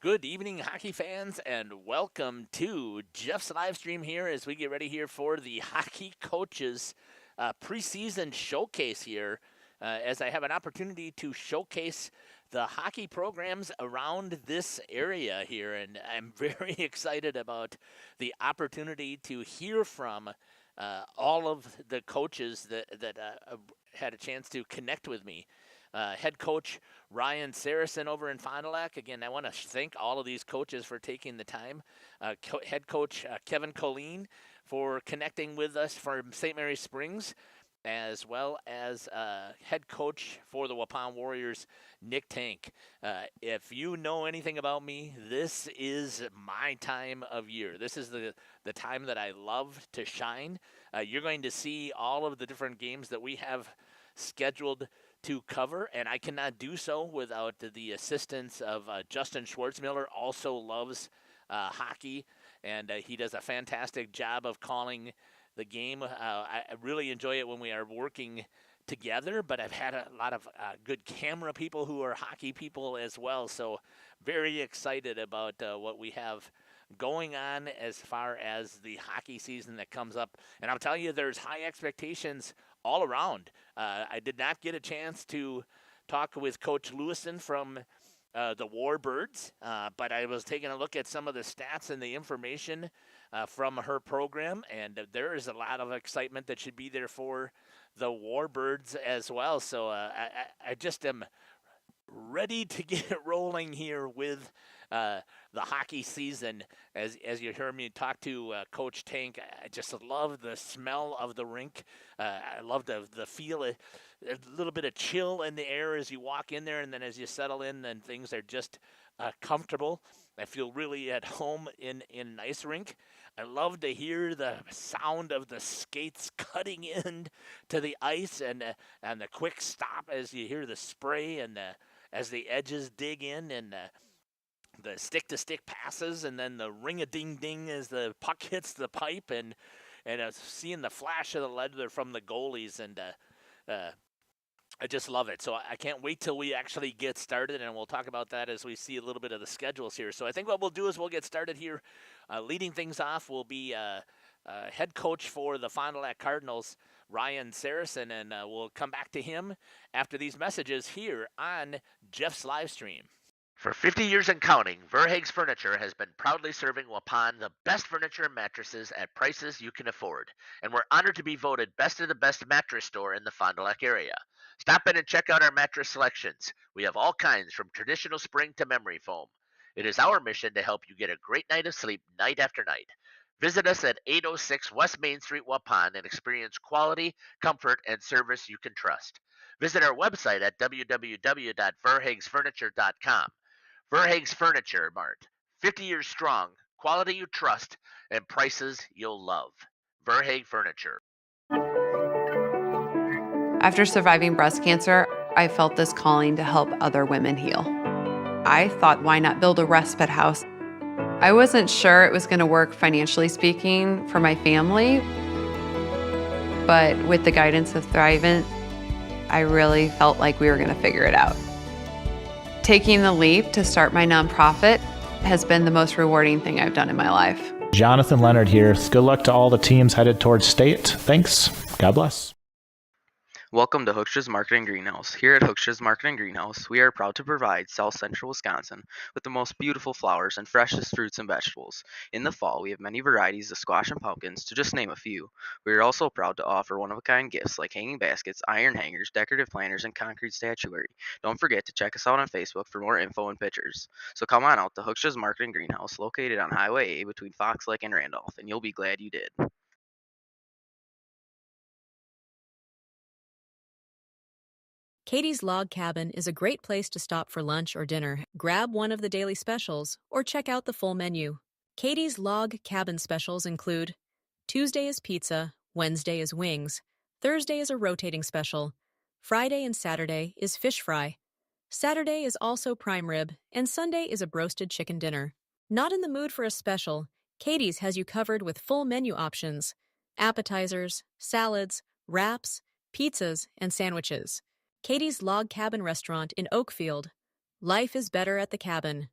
Good evening, hockey fans, and welcome to Jeff's live stream here as we get ready here for the hockey coaches preseason showcase here. As I have an opportunity to showcase the hockey programs around this area here, and I'm very excited about the opportunity to hear from all of the coaches that had a chance to connect with me. Head coach Ryan Saracen over in Fond du Lac. Again, I want to thank all of these coaches for taking the time. Head coach Kevin Colleen for connecting with us from St. Mary's Springs, as well as head coach for the Waupun Warriors, Nick Tank. If you know anything about me, this is my time of year. This is the time that I love to shine. You're going to see all of the different games that we have scheduled to cover, and I cannot do so without the assistance of Justin Schwartzmiller. Also loves hockey, and he does a fantastic job of calling the game. I really enjoy it when we are working together, but I've had a lot of good camera people who are hockey people as well, so very excited about what we have going on as far as the hockey season that comes up. And I'll tell you, there's high expectations all around. I did not get a chance to talk with Coach Lewison from the Warbirds, but I was taking a look at some of the stats and the information from her program, and there is a lot of excitement that should be there for the Warbirds as well. So I just am ready to get it rolling here with the hockey season. As you heard me talk to Coach Tank, I just love the smell of the rink. I love the feel, a little bit of chill in the air as you walk in there, and then as you settle in, then things are just comfortable. I feel really at home in an ice rink. I love to hear the sound of the skates cutting in to the ice and the quick stop as you hear the spray and as the edges dig in and the stick-to-stick passes, and then the ring-a-ding-ding as the puck hits the pipe, and seeing the flash of the leather from the goalies, and I just love it. So I can't wait till we actually get started, and we'll talk about that as we see a little bit of the schedules here. So I think what we'll do is we'll get started here. Leading things off will be head coach for the Fond du Lac Cardinals, Ryan Saracen, and we'll come back to him after these messages here on Jeff's live stream. For 50 years and counting, Verhaeg's Furniture has been proudly serving Waupun the best furniture and mattresses at prices you can afford, and we're honored to be voted best of the best mattress store in the Fond du Lac area. Stop in and check out our mattress selections. We have all kinds from traditional spring to memory foam. It is our mission to help you get a great night of sleep night after night. Visit us at 806 West Main Street, Waupun, and experience quality, comfort, and service you can trust. Visit our website at www.verhaegsfurniture.com. Verhaeg's Furniture Mart, 50 years strong, quality you trust, and prices you'll love. Verhaeg Furniture. After surviving breast cancer, I felt this calling to help other women heal. I thought, why not build a respite house? I wasn't sure it was going to work financially speaking for my family, but with the guidance of Thrivent, I really felt like we were going to figure it out. Taking the leap to start my nonprofit has been the most rewarding thing I've done in my life. Jonathan Leonard here. Good luck to all the teams headed towards state. Thanks. God bless. Welcome to Hookstra's Marketing Greenhouse. Here at Hookstra's Marketing Greenhouse, we are proud to provide South Central Wisconsin with the most beautiful flowers and freshest fruits and vegetables. In the fall, we have many varieties of squash and pumpkins, to just name a few. We are also proud to offer one-of-a-kind gifts like hanging baskets, iron hangers, decorative planters, and concrete statuary. Don't forget to check us out on Facebook for more info and pictures. So come on out to Hookstra's Marketing Greenhouse, located on Highway A between Fox Lake and Randolph, and you'll be glad you did. Katie's Log Cabin is a great place to stop for lunch or dinner, grab one of the daily specials, or check out the full menu. Katie's Log Cabin specials include Tuesday is pizza, Wednesday is wings, Thursday is a rotating special, Friday and Saturday is fish fry, Saturday is also prime rib, and Sunday is a broasted chicken dinner. Not in the mood for a special, Katie's has you covered with full menu options, appetizers, salads, wraps, pizzas, and sandwiches. Katie's Log Cabin Restaurant in Oakfield. Life is better at the cabin.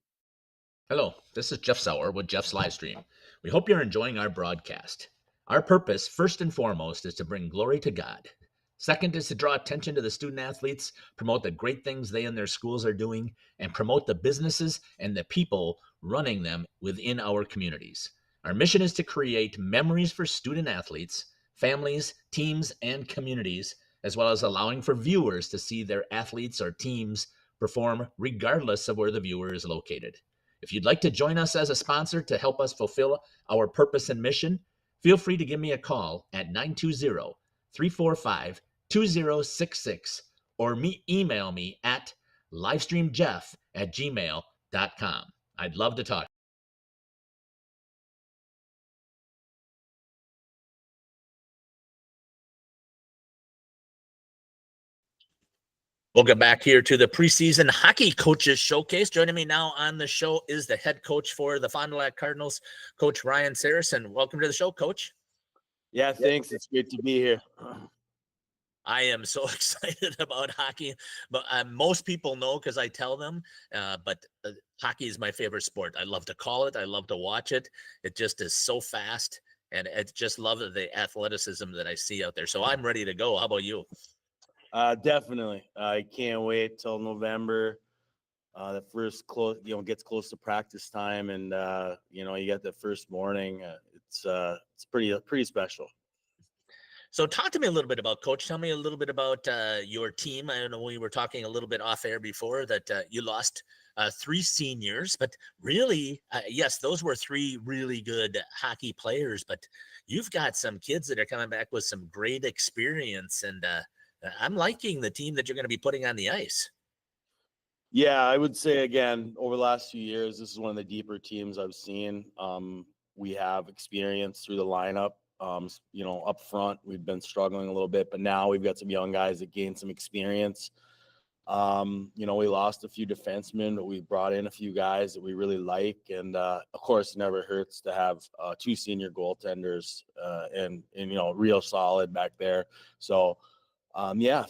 Hello, this is Jeff Sauer with Jeff's Livestream. We hope you're enjoying our broadcast. Our purpose, first and foremost, is to bring glory to God. Second is to draw attention to the student athletes, promote the great things they and their schools are doing, and promote the businesses and the people running them within our communities. Our mission is to create memories for student athletes, families, teams, and communities, as well as allowing for viewers to see their athletes or teams perform regardless of where the viewer is located. If you'd like to join us as a sponsor to help us fulfill our purpose and mission, feel free to give me a call at 920 345 2066 or email me at livestreamjeff@gmail.com. I'd love to talk. Welcome back here to the preseason hockey coaches showcase. Joining me now on the show is the head coach for the Fond du Lac Cardinals, Coach Ryan Saracen. Welcome to the show, Coach. Yeah, thanks. It's great to be here. I am so excited about hockey, but most people know because I tell them. But hockey is my favorite sport. I love to call it. I love to watch it. It just is so fast, and I just love the athleticism that I see out there. So I'm ready to go. How about you? Definitely. I can't wait till November. The first gets close to practice time, and you get the first morning. It's pretty special. So talk to me a little bit about Coach. Tell me a little bit about your team. I know we were talking a little bit off air before that you lost 3 seniors, but really, yes, those were 3 really good hockey players. But you've got some kids that are coming back with some great experience, and I'm liking the team that you're going to be putting on the ice. Yeah, I would say again, over the last few years, this is one of the deeper teams I've seen. We have experience through the lineup. Up front, we've been struggling a little bit, but now we've got some young guys that gained some experience. We lost a few defensemen, but we brought in a few guys that we really like. And of course, it never hurts to have 2 senior goaltenders and real solid back there. So,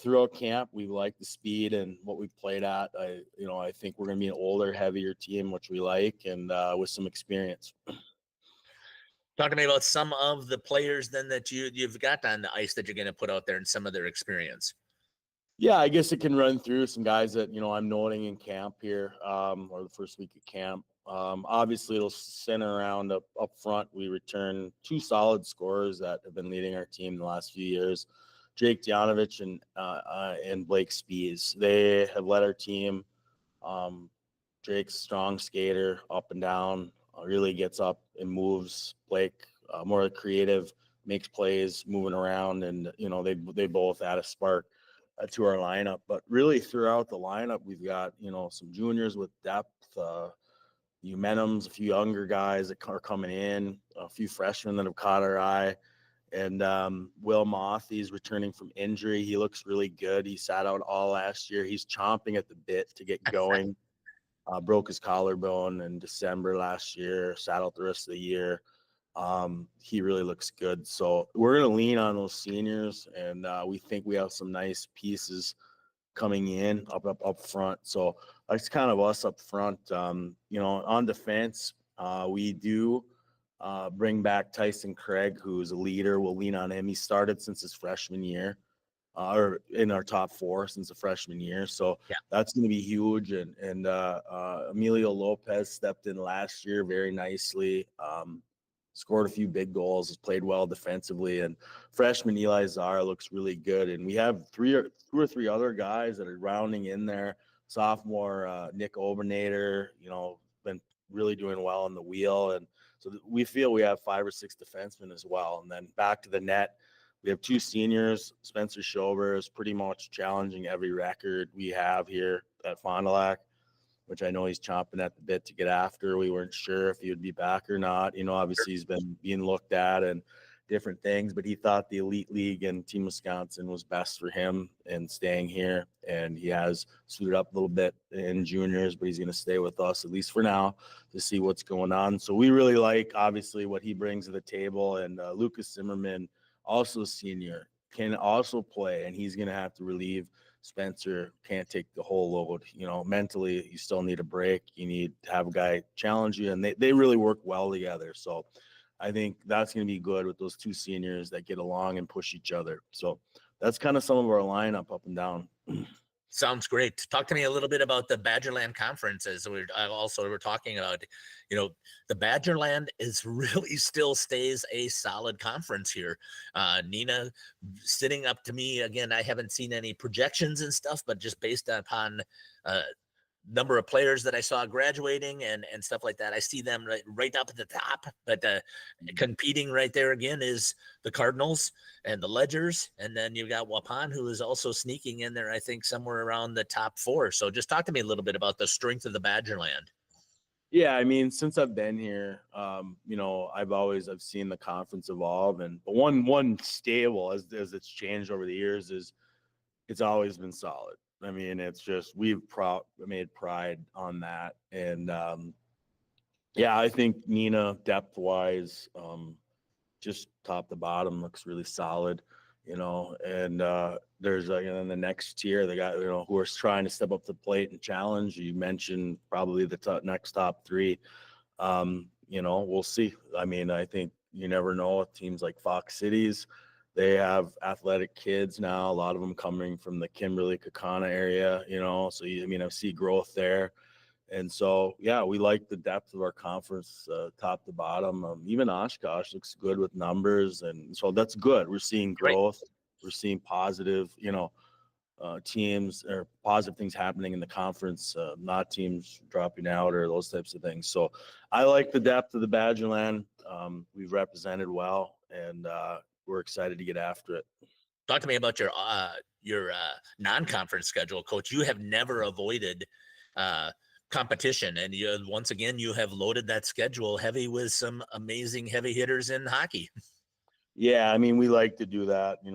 throughout camp, we like the speed and what we've played at. I think we're going to be an older, heavier team, which we like, and with some experience. Talk to me about some of the players then that you've got on the ice that you're going to put out there and some of their experience. Yeah, I guess it can run through some guys that, I'm noting in camp here, or the first week of camp. Obviously, it'll center around up front. We return 2 solid scorers that have been leading our team the last few years, Jake Dianovich and Blake Spees. They have led our team. Jake's strong skater, up and down, really gets up and moves. Blake, more creative, makes plays, moving around, and they both add a spark to our lineup. But really, throughout the lineup, we've got some juniors with depth, Humenums, a few younger guys that are coming in, a few freshmen that have caught our eye. And Will Moth, he's returning from injury. He looks really good. He sat out all last year. He's chomping at the bit to get going. Broke his collarbone in December last year, sat out the rest of the year. He really looks good. So we're going to lean on those seniors, and we think we have some nice pieces coming in up front. So that's kind of us up front. On defense, we do bring back Tyson Craig, who's a leader. We'll lean on him. He started since his freshman year. Or in our top 4 since the freshman year. So that's going to be huge. And Emilio Lopez stepped in last year very nicely, scored a few big goals, has played well defensively. And freshman Eli Zara looks really good. And we have 2 or 3 other guys that are rounding in there. Sophomore Nick Obernader, been really doing well on the wheel. And so we feel we have 5 or 6 defensemen as well. And then back to the net, we have 2 seniors. Spencer Schober is pretty much challenging every record we have here at Fond du Lac, which I know he's chomping at the bit to get after. We weren't sure if he would be back or not. Obviously he's been being looked at and different things, but he thought the Elite League and Team Wisconsin was best for him and staying here. And he has suited up a little bit in juniors, but he's going to stay with us, at least for now, to see what's going on. So we really like, obviously, what he brings to the table. And Lucas Zimmerman, also senior, can also play, and he's going to have to relieve Spencer can't take the whole load. Mentally, you still need a break. You need to have a guy challenge you, and they really work well together. So I think that's going to be good with those two seniors that get along and push each other. So that's kind of some of our lineup up and down. Sounds great. Talk to me a little bit about the Badgerland Conference. As we're talking about, the Badgerland is really still stays a solid conference here. Nina, sitting up to me again, I haven't seen any projections and stuff, but just based upon number of players that I saw graduating and stuff like that, I see them right up at the top. But competing right there again is the Cardinals and the Ledgers, and then you've got Waupun, who is also sneaking in there, I think, somewhere around the top 4. So just talk to me a little bit about the strength of the Badgerland. Yeah, I mean, since I've been here, I've seen the conference evolve, but one stable as it's changed over the years is it's always been solid. I mean, it's just we've made pride on that, and yeah, I think Nina depth wise, just top to bottom looks really solid, and there's in the next tier they got who are trying to step up to the plate and challenge. You mentioned probably the next top 3. We'll see. I mean, I think you never know with teams like Fox Cities. They have athletic kids now, a lot of them coming from the Kimberly Kakana area, so I see growth there. And so, yeah, we like the depth of our conference, top to bottom. Even Oshkosh looks good with numbers, and so that's good. We're seeing growth. We're seeing positive, teams or positive things happening in the conference, not teams dropping out or those types of things. So I like the depth of the Badgerland. We've represented well, and we're excited to get after it. Talk to me about your non-conference schedule, Coach. You have never avoided competition, and once again you have loaded that schedule heavy with some amazing heavy hitters in hockey. Yeah, I mean, we like to do that. We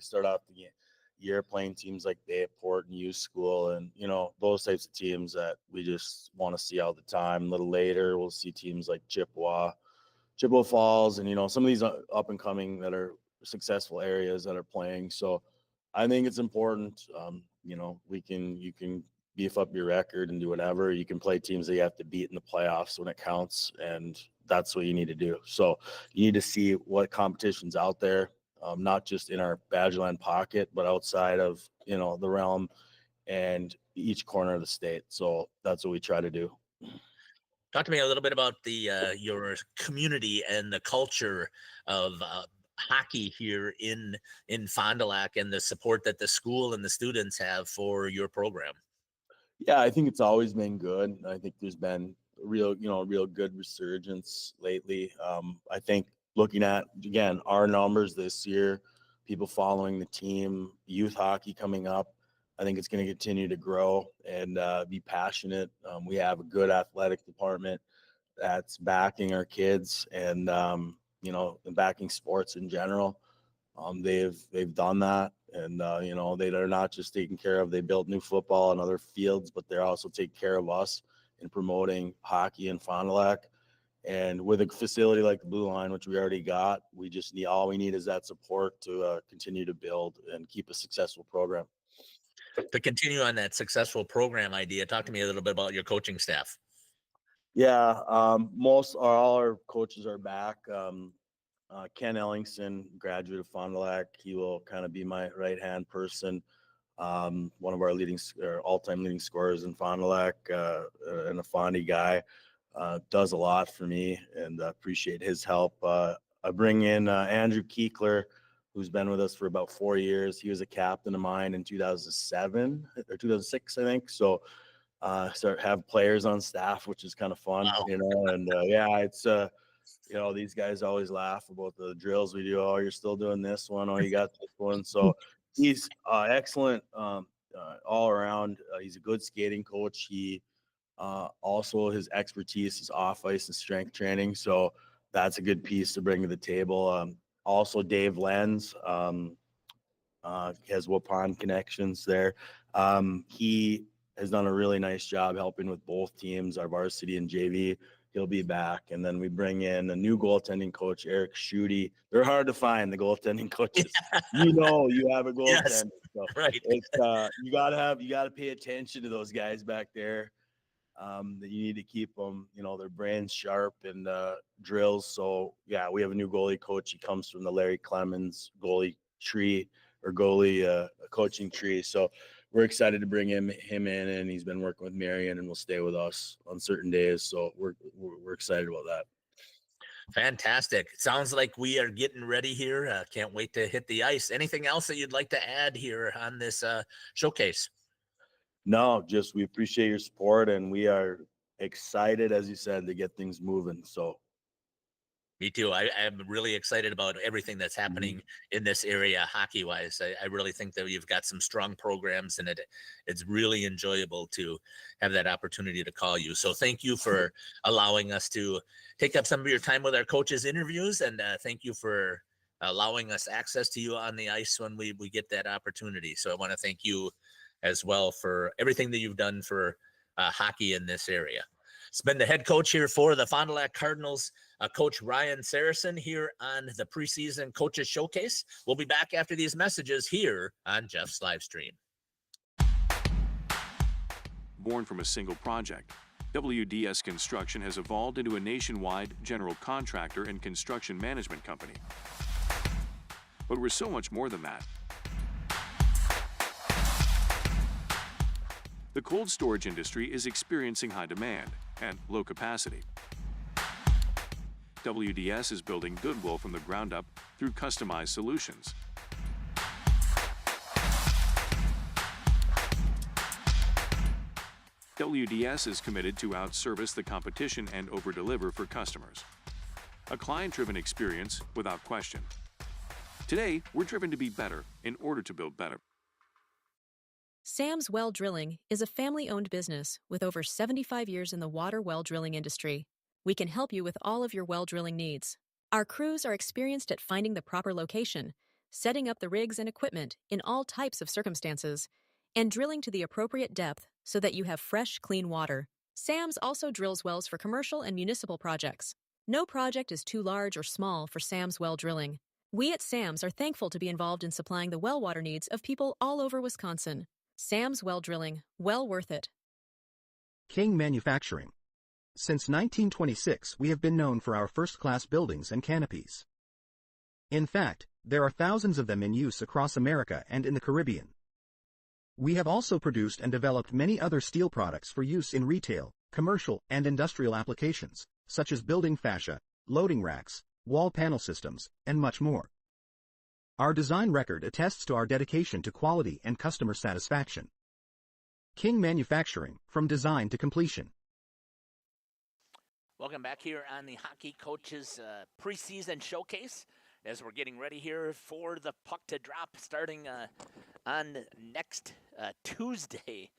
start off the year playing teams like Bayport and U School, and those types of teams that we just want to see all the time. A little later, we'll see teams like Chippewa Falls, and some of these up and coming that are successful areas that are playing. So I think it's important. You can beef up your record and do whatever. You can play teams that you have to beat in the playoffs when it counts, and that's what you need to do. So you need to see what competition's out there, not just in our Badgerland pocket, but outside of the realm and each corner of the state. So that's what we try to do. Talk to me a little bit about the your community and the culture of hockey here in Fond du Lac and the support that the school and the students have for your program. Yeah, I think it's always been good. I think there's been real good resurgence lately. I think looking at, again, our numbers this year, people following the team, youth hockey coming up, I think it's going to continue to grow and be passionate. We have a good athletic department that's backing our kids and, backing sports in general. They've done that, and they're not just taking care of. They build new football and other fields, but they're also taking care of us in promoting hockey in Fond du Lac. And with a facility like the Blue Line, which we already got, all we need is that support to continue to build and keep a successful program. To continue on that successful program idea, talk to me a little bit about your coaching staff. Yeah, all our coaches are back. Ken Ellingson, graduate of Fond du Lac, he will kind of be my right-hand person. One of our all-time leading scorers in Fond du Lac, and a Fondy guy, does a lot for me, and appreciate his help. I bring in Andrew Kiekler, who's been with us for about 4 years. He was a captain of mine in 2007 or 2006, I think. So have players on staff, which is kind of fun, Wow. and yeah, it's these guys always laugh about the drills we do. Oh, you're still doing this one. Oh, you got this one. So he's excellent all around. He's a good skating coach. He also, his expertise is off ice and strength training. So that's a good piece to bring to the table. Also, Dave Lenz has Waupun connections there. He has done a really nice job helping with both teams, our varsity and JV he'll be back. And then we bring in a new goaltending coach, Eric Schutte. They're hard to find, the goaltending coaches. You have a goaltender. Yes, So right. it's you gotta pay attention to those guys back there. That you need to keep them, their brains sharp and drills. So yeah, we have a new goalie coach. He comes from the Larry Clemens goalie tree or goalie coaching tree. So we're excited to bring him in, and he's been working with Marion and will stay with us on certain days. So we're excited about that. Fantastic. Sounds like we are getting ready here. Can't wait to hit the ice. Anything else that you'd like to add here on this showcase? No, just we appreciate your support, and we are excited, as you said, to get things moving. So Me too. I'm really excited about everything that's happening in this area hockey wise. I really think that you've got some strong programs, and it's really enjoyable to have that opportunity to call you. So thank you for allowing us to take up some of your time with our coaches interviews, and thank you for allowing us access to you on the ice when we get that opportunity. So I want to thank you as well for everything that you've done for hockey in this area. It's been the head coach here for the Fond du Lac Cardinals, Coach Ryan Saracen, here on the preseason coaches showcase. We'll be back after these messages here on Jeff's live stream. Born from a single project, WDS Construction has evolved into a nationwide general contractor and construction management company. But we're so much more than that. The cold storage industry is experiencing high demand and low capacity. WDS is building goodwill from the ground up through customized solutions. WDS is committed to outservice the competition and overdeliver for customers. A client-driven experience without question. Today, we're driven to be better in order to build better. Sam's Well Drilling is a family-owned business with over 75 years in the water well drilling industry. We can help you with all of your well drilling needs. Our crews are experienced at finding the proper location, setting up the rigs and equipment in all types of circumstances, and drilling to the appropriate depth so that you have fresh, clean water. Sam's also drills wells for commercial and municipal projects. No project is too large or small for Sam's Well Drilling. We at Sam's are thankful to be involved in supplying the well water needs of people all over Wisconsin. Sam's Well Drilling, well worth it. King Manufacturing. Since 1926, we have been known for our first-class buildings and canopies. In fact, there are thousands of them in use across America and in the Caribbean. We have also produced and developed many other steel products for use in retail, commercial, and industrial applications, such as building fascia, loading racks, wall panel systems, and much more. Our design record attests to our dedication to quality and customer satisfaction. King Manufacturing, from design to completion. Welcome back here on the Hockey Coaches preseason showcase as we're getting ready here for the puck to drop starting on next Tuesday,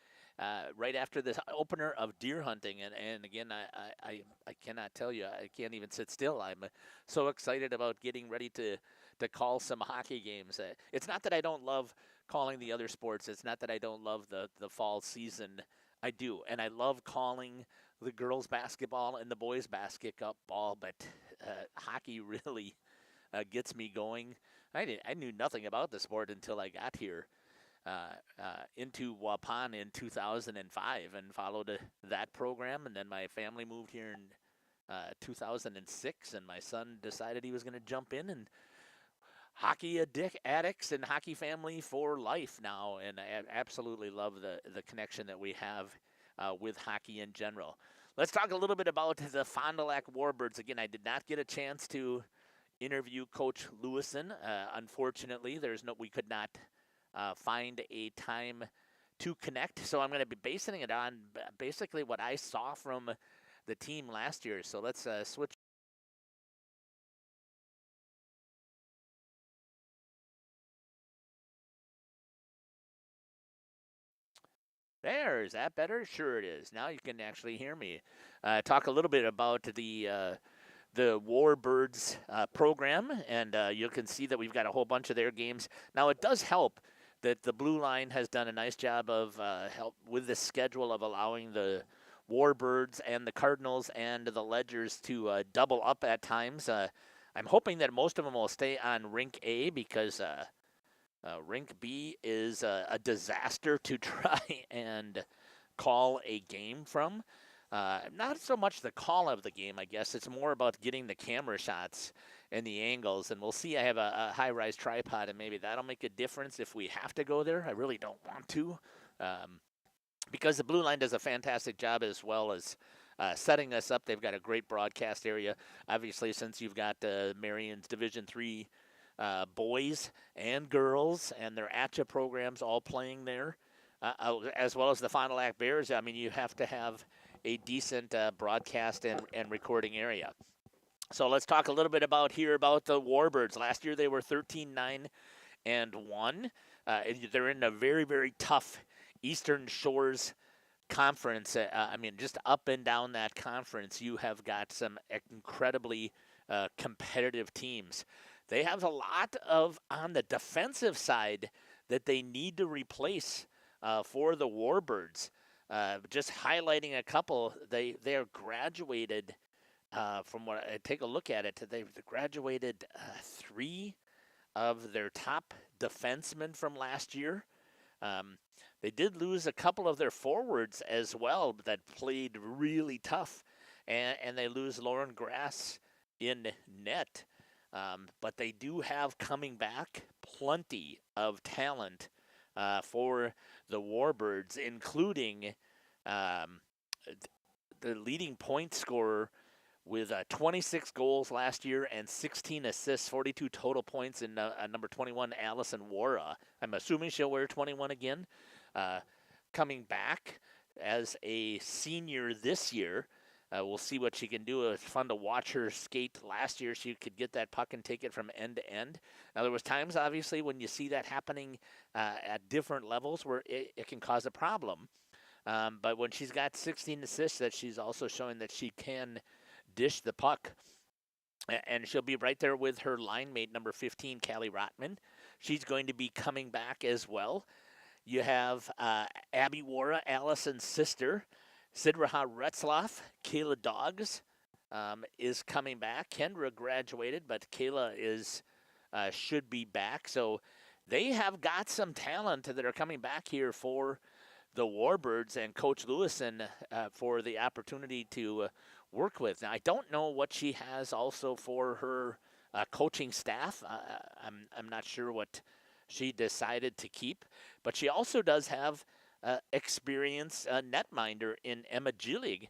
right after the opener of deer hunting. And again, I cannot tell you, I can't even sit still. I'm so excited about getting ready to call some hockey games. It's not that I don't love calling the other sports. It's not that I don't love the fall season. I do, and I love calling the girls' basketball and the boys' basketball, but hockey really gets me going. I knew nothing about the sport until I got here into Waupun in 2005 and followed that program, and then my family moved here in 2006, and my son decided he was going to jump in, and hockey addicts and hockey family for life now, and I absolutely love the connection that we have with hockey in general. Let's talk a little bit about the Fond du Lac Warbirds. Again, I did not get a chance to interview Coach Lewison. Unfortunately, we could not find a time to connect, so I'm going to be basing it on basically what I saw from the team last year. So let's switch. There, is that better? Sure it is. Now you can actually hear me. Talk a little bit about the Warbirds program, and you can see that we've got a whole bunch of their games. Now it does help that the Blue Line has done a nice job of help with the schedule of allowing the Warbirds and the Cardinals and the Ledgers to double up at times. I'm hoping that most of them will stay on Rink A because Rink B is a disaster to try and call a game from. Not so much the call of the game, I guess. It's more about getting the camera shots and the angles. And we'll see. I have a high-rise tripod, and maybe that'll make a difference if we have to go there. I really don't want to, because the Blue Line does a fantastic job as well as setting us up. They've got a great broadcast area. Obviously, since you've got Marion's Division III boys and girls and their ACHA programs all playing there, as well as the Fond du Lac Bears. I mean, you have to have a decent broadcast and recording area. So let's talk a little bit about the Warbirds. Last year they were 13-9-1. They're in a very, very tough Eastern Shores conference. I mean, just up and down that conference, you have got some incredibly competitive teams. They have a lot of, on the defensive side, that they need to replace for the Warbirds. Just highlighting a couple, they are graduated. From what I take a look at it, they've graduated 3 of their top defensemen from last year. They did lose a couple of their forwards as well that played really tough, and they lose Lauren Grass in net. But they do have coming back plenty of talent for the Warbirds, including the leading point scorer with 26 goals last year and 16 assists, 42 total points in number 21, Allison Wara. I'm assuming she'll wear 21 again. Coming back as a senior this year. We'll see what she can do. It was fun to watch her skate last year. She could get that puck and take it from end to end. Now, there was times, obviously, when you see that happening at different levels where it can cause a problem. But when she's got 16 assists, that she's also showing that she can dish the puck. And she'll be right there with her line mate, number 15, Callie Rotman. She's going to be coming back as well. You have Abby Wara, Allison's sister. Sidraha Retzloff, Kayla Dogs is coming back. Kendra graduated, but Kayla should be back. So they have got some talent that are coming back here for the Warbirds and Coach Lewison for the opportunity to work with. Now, I don't know what she has also for her coaching staff. I'm not sure what she decided to keep, but she also does have experienced netminder in Emma Gillig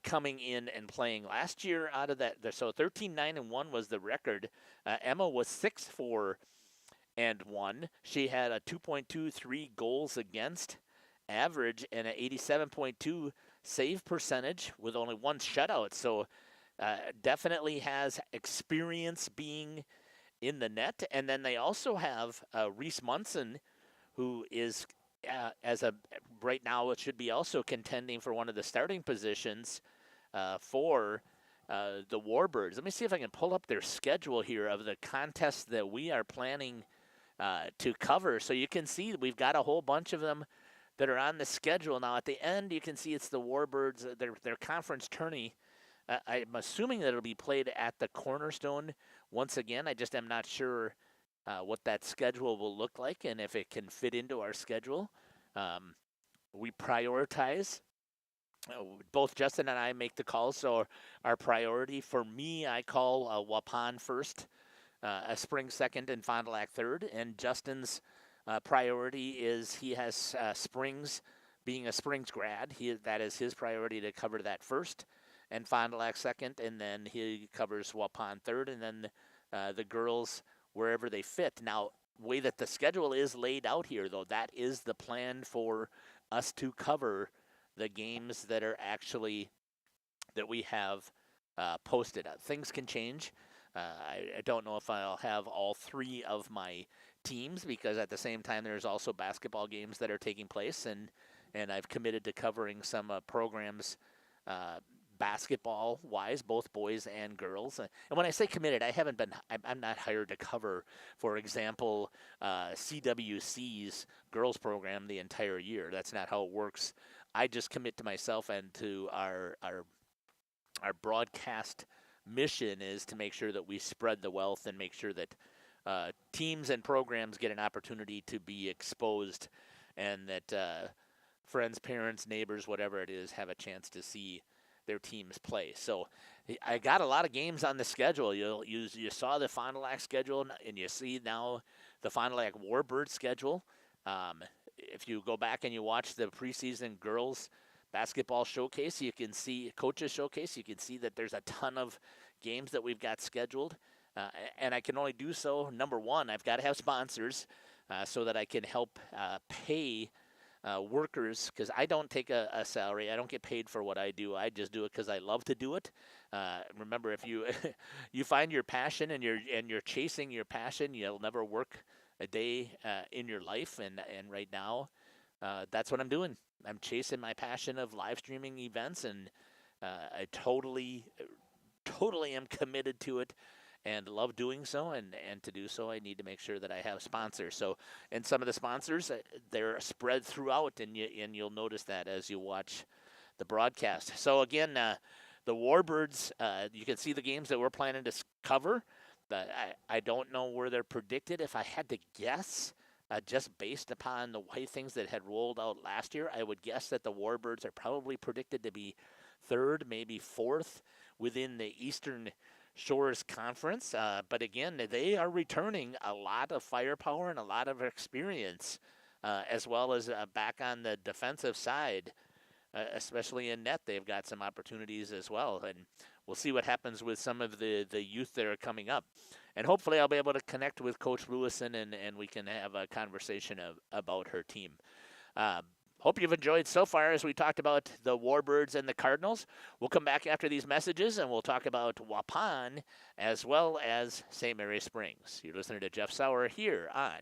coming in and playing last year out of that. So 13-9-1 was the record. Emma was 6-4-1. She had a 2.23 goals against average and an 87.2 save percentage with only one shutout. So definitely has experience being in the net. And then they also have Reese Munson, who is right now, it should be also contending for one of the starting positions for the Warbirds. Let me see if I can pull up their schedule here of the contests that we are planning to cover. So you can see we've got a whole bunch of them that are on the schedule. Now at the end, you can see it's the Warbirds, their conference tourney. I'm assuming that it'll be played at the Cornerstone once again. I just am not sure what that schedule will look like and if it can fit into our schedule. We prioritize. Both Justin and I make the calls, so our priority for me, I call Waupun first, a Spring second, and Fond du Lac third. And Justin's priority is he has Springs, being a Springs grad. That is his priority to cover that first, and Fond du Lac second, and then he covers Waupun third, and then the girls wherever they fit. Now, way that the schedule is laid out here, though, that is the plan for us to cover the games that are actually that we have posted. Things can change. I don't know if I'll have all 3 of my teams because at the same time there's also basketball games that are taking place, and I've committed to covering some programs basketball wise, both boys and girls. And when I say committed, I'm not hired to cover, for example, CWC's girls program the entire year. That's not how it works I just commit to myself and to our broadcast mission is to make sure that we spread the wealth and make sure that teams and programs get an opportunity to be exposed, and that friends, parents, neighbors, whatever it is, have a chance to see their teams play. So I got a lot of games on the schedule. You saw the Fond du Lac schedule, and you see now the Fond du Lac Warbird schedule. If you go back and you watch the preseason girls basketball showcase, you can see coaches showcase. You can see that there's a ton of games that we've got scheduled, and I can only do so. Number one, I've got to have sponsors so that I can help pay workers, because I don't take a salary. I don't get paid for what I do. I just do it because I love to do it. Remember, if you you find your passion and you're chasing your passion, you'll never work a day in your life. And right now, that's what I'm doing. I'm chasing my passion of live streaming events, and I totally am committed to it and love doing so. And to do so, I need to make sure that I have sponsors. So, and some of the sponsors, they're spread throughout, and you'll notice that as you watch the broadcast. So again, the Warbirds, you can see the games that we're planning to cover. But I don't know where they're predicted. If I had to guess, just based upon the way things that had rolled out last year, I would guess that the Warbirds are probably predicted to be third, maybe fourth within the Eastern Shores Conference. But again, they are returning a lot of firepower and a lot of experience, as well as back on the defensive side, especially in net. They've got some opportunities as well. And we'll see what happens with some of the youth that are coming up. And hopefully I'll be able to connect with Coach Lewison and we can have a conversation about her team. Hope you've enjoyed so far as we talked about the Warbirds and the Cardinals. We'll come back after these messages and we'll talk about Waupun as well as St. Mary Springs. You're listening to Jeff Sauer here on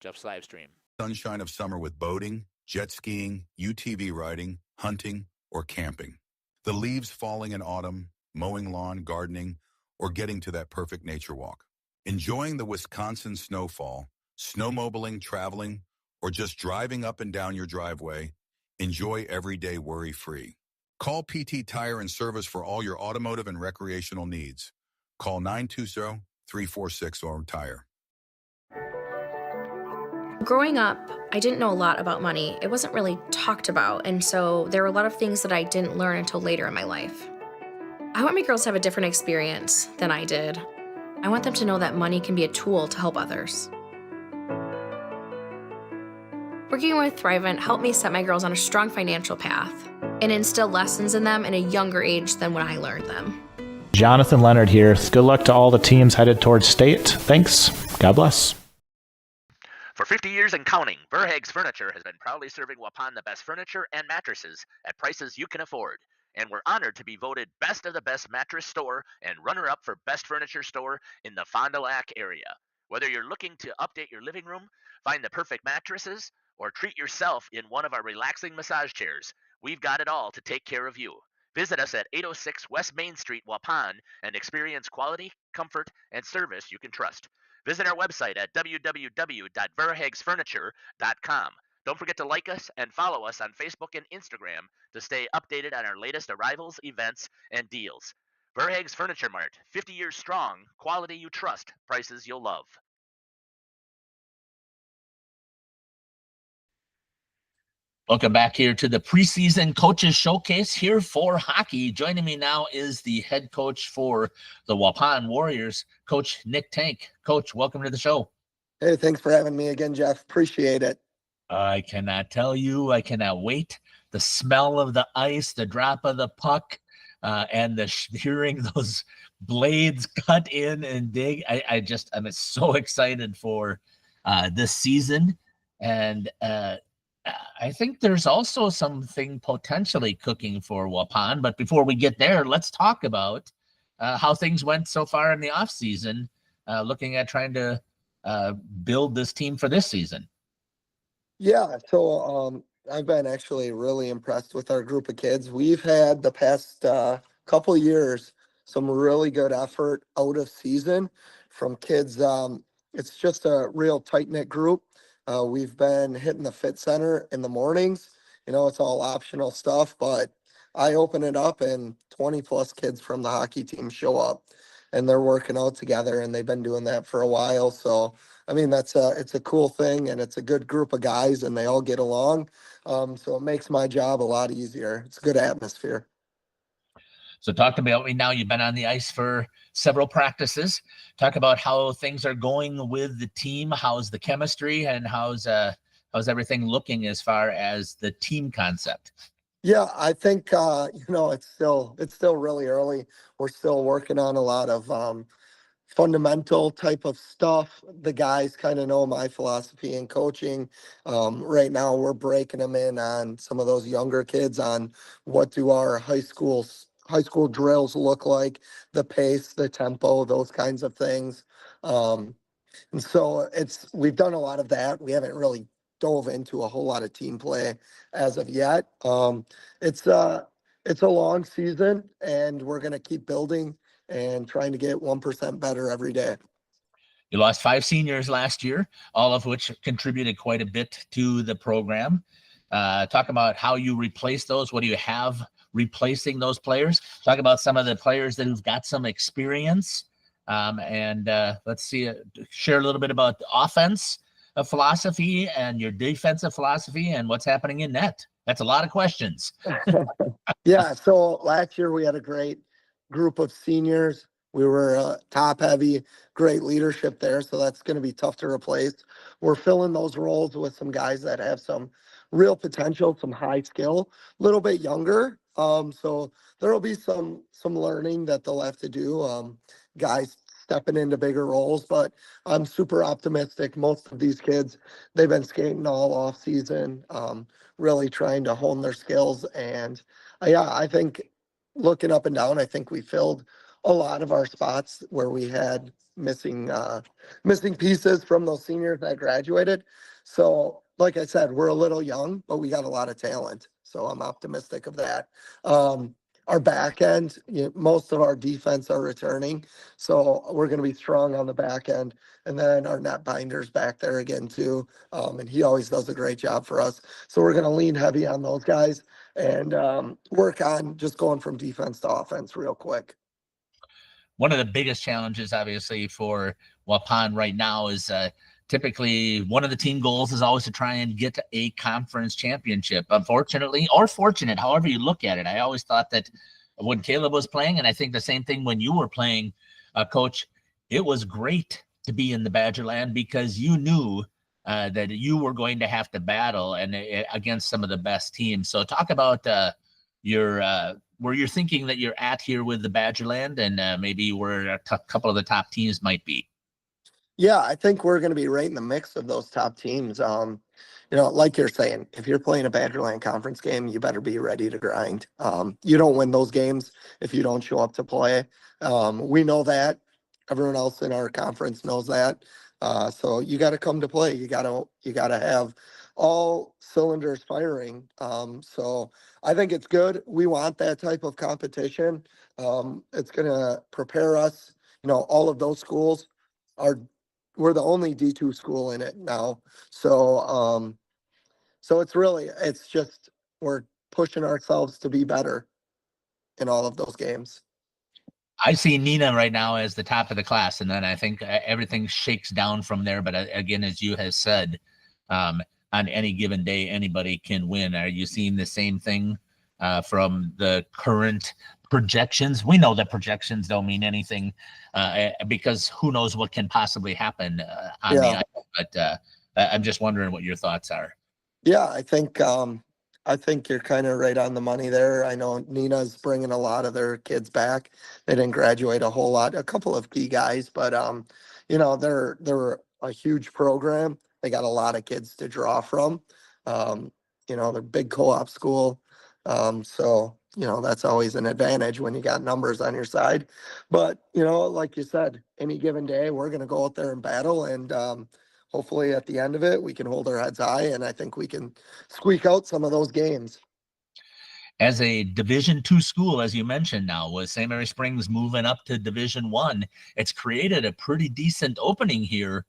Jeff's Livestream. Sunshine of summer with boating, jet skiing, UTV riding, hunting, or camping. The leaves falling in autumn, mowing lawn, gardening, or getting to that perfect nature walk. Enjoying the Wisconsin snowfall, snowmobiling, traveling, or just driving up and down your driveway. Enjoy every day worry-free. Call PT Tire and Service for all your automotive and recreational needs. Call 920-346-ORM-TIRE. Growing up, I didn't know a lot about money. It wasn't really talked about, and so there were a lot of things that I didn't learn until later in my life. I want my girls to have a different experience than I did. I want them to know that money can be a tool to help others. Working with Thrivent helped me set my girls on a strong financial path and instill lessons in them at a younger age than when I learned them. Jonathan Leonard here. Good luck to all the teams headed towards state. Thanks. God bless. For 50 years and counting, Verhaeg's Furniture has been proudly serving Waupun the best furniture and mattresses at prices you can afford. And we're honored to be voted Best of the Best Mattress Store and runner-up for Best Furniture Store in the Fond du Lac area. Whether you're looking to update your living room, find the perfect mattresses, or treat yourself in one of our relaxing massage chairs, we've got it all to take care of you. Visit us at 806 West Main Street, Waupun, and experience quality, comfort, and service you can trust. Visit our website at www.verhaegsfurniture.com. Don't forget to like us and follow us on Facebook and Instagram to stay updated on our latest arrivals, events, and deals. Verhaeg's Furniture Mart, 50 years strong, quality you trust, prices you'll love. Welcome back here to the preseason coaches showcase here for hockey. Joining me now is the head coach for the Waupun Warriors, Coach Nick Tank. Coach, welcome to the show. Hey, thanks for having me again, Jeff. Appreciate it. I cannot tell you. I cannot wait. The smell of the ice, the drop of the puck, and hearing those blades cut in and dig. I'm so excited for this season. And I think there's also something potentially cooking for Waupun. But before we get there, let's talk about how things went so far in the offseason, looking at trying to build this team for this season. Yeah, so I've been actually really impressed with our group of kids. We've had the past couple years some really good effort out of season from kids. It's just a real tight-knit group. We've been hitting the fit center in the mornings it's all optional stuff, but I open it up and 20 plus kids from the hockey team show up and they're working out together and they've been doing that for a while. So, I mean, it's a cool thing and it's a good group of guys and they all get along. So it makes my job a lot easier. It's a good atmosphere. So talk to me about me now. You've been on the ice for several practices. Talk about how things are going with the team. How's the chemistry and how's everything looking as far as the team concept? Yeah, I think it's still really early. We're still working on a lot of fundamental type of stuff. The guys kind of know my philosophy in coaching. Right now, we're breaking them in on some of those younger kids on what do our high school drills look like, the pace, the tempo, those kinds of things. Um, and so we've done a lot of that. We haven't really dove into a whole lot of team play as of yet. It's uh it's a long season and we're gonna keep building and trying to get 1% better every day. You lost 5 seniors last year, all of which contributed quite a bit to the program. Talk about how you replace those. What do you have replacing those players? Talk about some of the players that have got some experience. And let's see, share a little bit about the offense philosophy and your defensive philosophy and what's happening in net. That's a lot of questions. Yeah, so last year we had a great group of seniors. We were top heavy, great leadership there, so that's going to be tough to replace. We're filling those roles with some guys that have some real potential, some high skill, a little bit younger. So there will be some learning that they'll have to do. Guys stepping into bigger roles, but I'm super optimistic. Most of these kids, they've been skating all off season, really trying to hone their skills and yeah, I think looking up and down, I think we filled a lot of our spots where we had missing pieces from those seniors that graduated. So, like I said, we're a little young, but we got a lot of talent. So I'm optimistic of that. Our back end, most of our defense are returning, so we're going to be strong on the back end. And then our net binder's back there again too, and he always does a great job for us. So we're going to lean heavy on those guys and work on just going from defense to offense real quick. One of the biggest challenges, obviously, for Waupun right now is typically one of the team goals is always to try and get a conference championship. Unfortunately, or fortunate, however you look at it, I always thought that when Caleb was playing, and I think the same thing when you were playing, Coach, it was great to be in the Badgerland because you knew that you were going to have to battle and against some of the best teams. So talk about your where you're thinking that you're at here with the Badgerland and maybe where a couple of the top teams might be. Yeah, I think we're going to be right in the mix of those top teams. Like you're saying, if you're playing a Badgerland conference game, you better be ready to grind. You don't win those games if you don't show up to play. We know that. Everyone else in our conference knows that. So you got to come to play. You gotta have all cylinders firing. So I think it's good. We want that type of competition. It's going to prepare us. All of those schools are we're the only D2 school in it now. So it's just we're pushing ourselves to be better in all of those games. I see Nina right now as the top of the class, and then I think everything shakes down from there. But again, as you have said, on any given day, anybody can win. Are you seeing the same thing from the current projections? We know that projections don't mean anything because who knows what can possibly happen on the ice. But I'm just wondering what your thoughts are. Yeah, I think you're kind of right on the money there. I know Nina's bringing a lot of their kids back. They didn't graduate a whole lot, a couple of key guys, but they're a huge program. They got a lot of kids to draw from. They're big co-op school. So that's always an advantage when you got numbers on your side. But, like you said, any given day, we're going to go out there and battle and hopefully at the end of it, we can hold our heads high, and I think we can squeak out some of those games. As a Division II school, as you mentioned now, with St. Mary Springs moving up to Division I, it's created a pretty decent opening here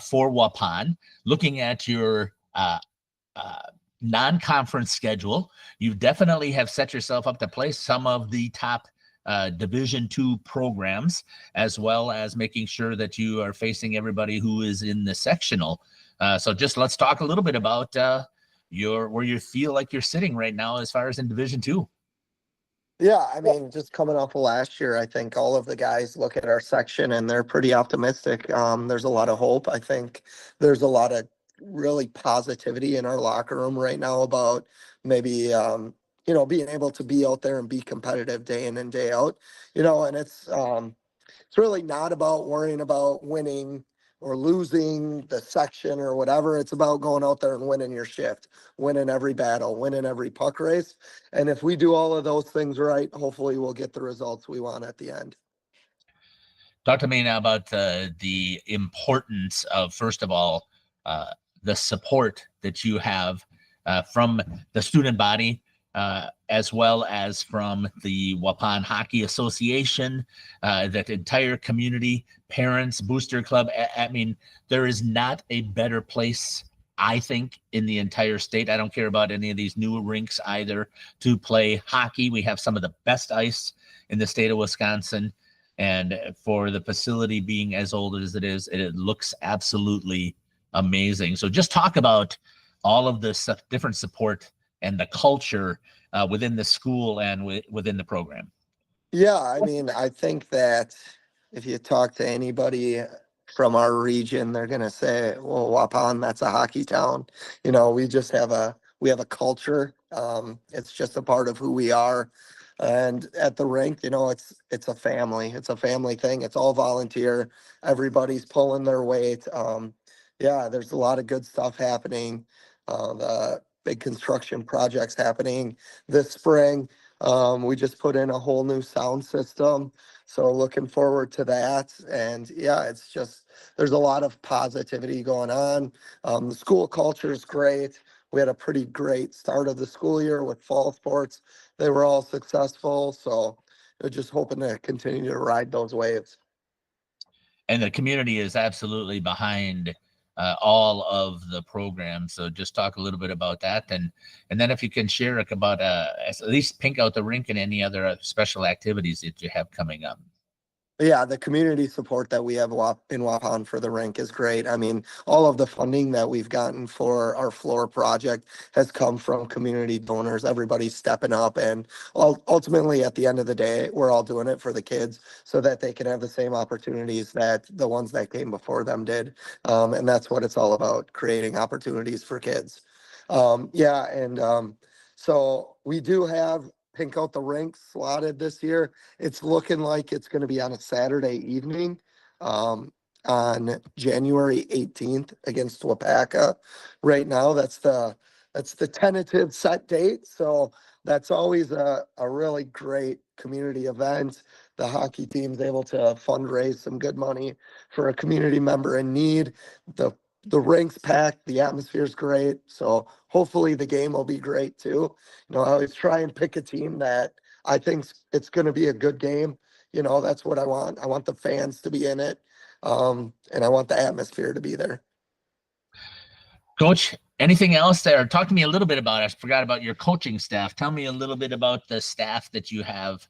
for Waupun. Looking at your non-conference schedule. You definitely have set yourself up to play some of the top Division II programs, as well as making sure that you are facing everybody who is in the sectional. So just let's talk a little bit about where you feel like you're sitting right now as far as in Division II. Yeah, I mean, just coming off of last year, I think all of the guys look at our section and they're pretty optimistic. There's a lot of hope. I think there's a lot of really positivity in our locker room right now about maybe being able to be out there and be competitive day in and day out. And it's really not about worrying about winning or losing the section or whatever. It's about going out there and winning your shift, winning every battle, winning every puck race. And if we do all of those things right, hopefully we'll get the results we want at the end. Talk to me now about the importance of, first of all, the support that you have from the student body, as well as from the Waupun Hockey Association, that entire community, parents, booster club. I mean, there is not a better place, I think, in the entire state. I don't care about any of these new rinks either to play hockey. We have some of the best ice in the state of Wisconsin. And for the facility being as old as it is, it looks absolutely amazing. So just talk about all of this different support and the culture within the school and within the program. Yeah, I mean, I think that if you talk to anybody from our region, they're gonna say, "Well, Waupun, that's a hockey town." We have a culture. It's just a part of who we are. And at the rink, it's a family. It's a family thing. It's all volunteer. Everybody's pulling their weight. Yeah, there's a lot of good stuff happening. The big construction projects happening this spring. We just put in a whole new sound system. So looking forward to that. And yeah, it's just, there's a lot of positivity going on. The school culture is great. We had a pretty great start of the school year with fall sports. They were all successful. So we're just hoping to continue to ride those waves. And the community is absolutely behind all of the programs. So just talk a little bit about that, and then if you can share about at least pink out the rink and any other special activities that you have coming up. Yeah, the community support that we have in Waupun for the rink is great. I mean, all of the funding that we've gotten for our floor project has come from community donors. Everybody's stepping up, and ultimately, at the end of the day, we're all doing it for the kids so that they can have the same opportunities that the ones that came before them did. And that's what it's all about, creating opportunities for kids. Yeah, and so we do have Pink Out the Rink slotted this year. It's looking like it's going to be on a Saturday evening, on January 18th against Wapaka. Right now, that's the tentative set date. So that's always a really great community event. The hockey team's able to fundraise some good money for a community member in need. The the rink's packed, the atmosphere's great. So hopefully the game will be great too. I always try and pick a team that I think it's going to be a good game. That's what I want. I want the fans to be in it. And I want the atmosphere to be there. Coach, anything else there? Talk to me a little bit about, I forgot about your coaching staff. Tell me a little bit about the staff that you have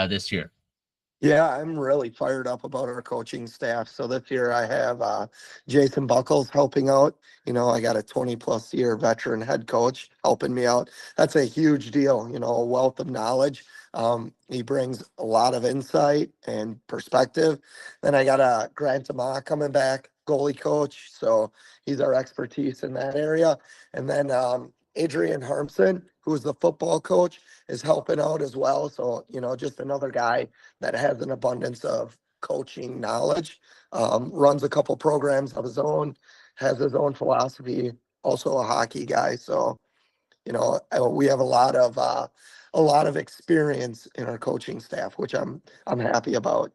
this year. Yeah, I'm really fired up about our coaching staff. So this year I have Jason Buckles helping out. I got a 20+ year veteran head coach helping me out. That's a huge deal, a wealth of knowledge. He brings a lot of insight and perspective. Then I got a Grant Dema coming back, goalie coach. So he's our expertise in that area. And then Adrian Harmson, who's the football coach, is helping out as well. So, just another guy that has an abundance of coaching knowledge, runs a couple programs of his own, has his own philosophy, also a hockey guy. So, we have a lot of experience in our coaching staff, which I'm happy about.